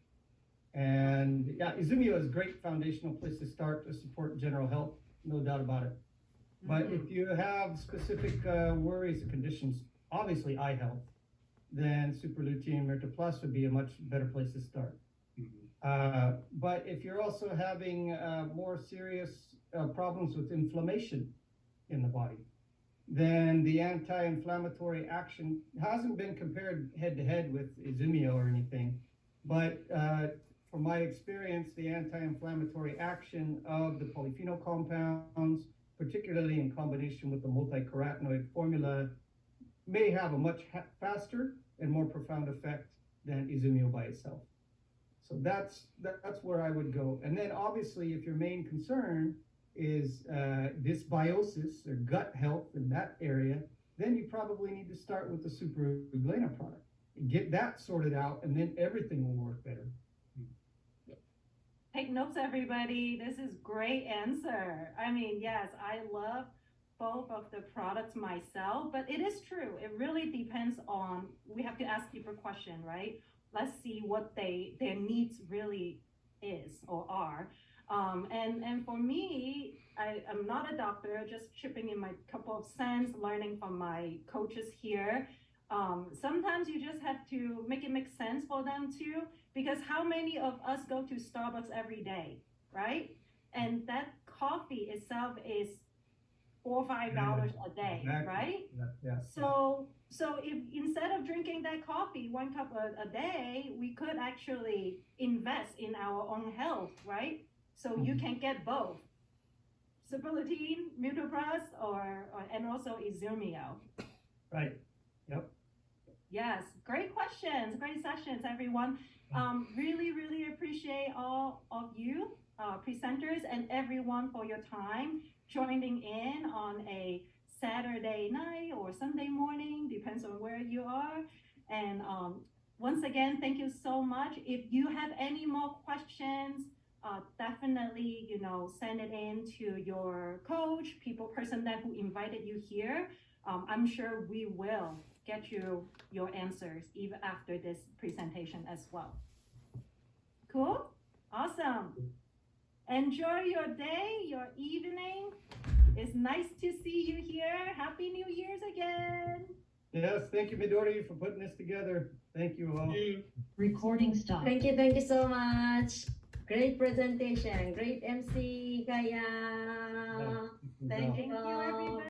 And yeah, Izumio is a great foundational place to start to support general health, no doubt about it. But if you have specific worries or conditions, obviously eye health, then superlutein Myrta Plus would be a much better place to start. But if you're also having more serious problems with inflammation in the body, then the anti-inflammatory action hasn't been compared head-to-head with Izumio or anything, but from my experience, the anti-inflammatory action of the polyphenol compounds, particularly in combination with the multi-carotenoid formula, may have a much faster and more profound effect than Izumio by itself. So that's where I would go. And then obviously, if your main concern is dysbiosis or gut health in that area, then you probably need to start with the Super Uglena product. Get that sorted out, and then everything will work better. Take notes, everybody. This is great answer. I mean, yes, I love both of the products myself, but it is true. It really depends on, we have to ask deeper question, right? Let's see what their needs really is or are. And for me, I'm not a doctor, just chipping in my couple of cents, learning from my coaches here. Sometimes you just have to make it make sense for them too, because how many of us go to Starbucks every day, right? And that coffee itself is or $5 a day, Exactly. right? Yeah. So if instead of drinking that coffee, 1 cup a day, we could actually invest in our own health, right? So you can get both Ciprallatine, Mutopras, and also Izumio. Right. Yep. Yes, great questions, great sessions, everyone. Really, really appreciate all of you presenters and everyone for your time joining in on a Saturday night or Sunday morning, depends on where you are. And once again, thank you so much. If you have any more questions, definitely, send it in to your coach, person that who invited you here. I'm sure we will get you your answers even after this presentation as well. Cool? Awesome. Enjoy your day, your evening. It's nice to see you here. Happy New Year's again. Yes, thank you, Midori, for putting this together. Thank you all. Recording stopped. Thank you so much. Great presentation, great MC, Kaya. Thank you, everybody.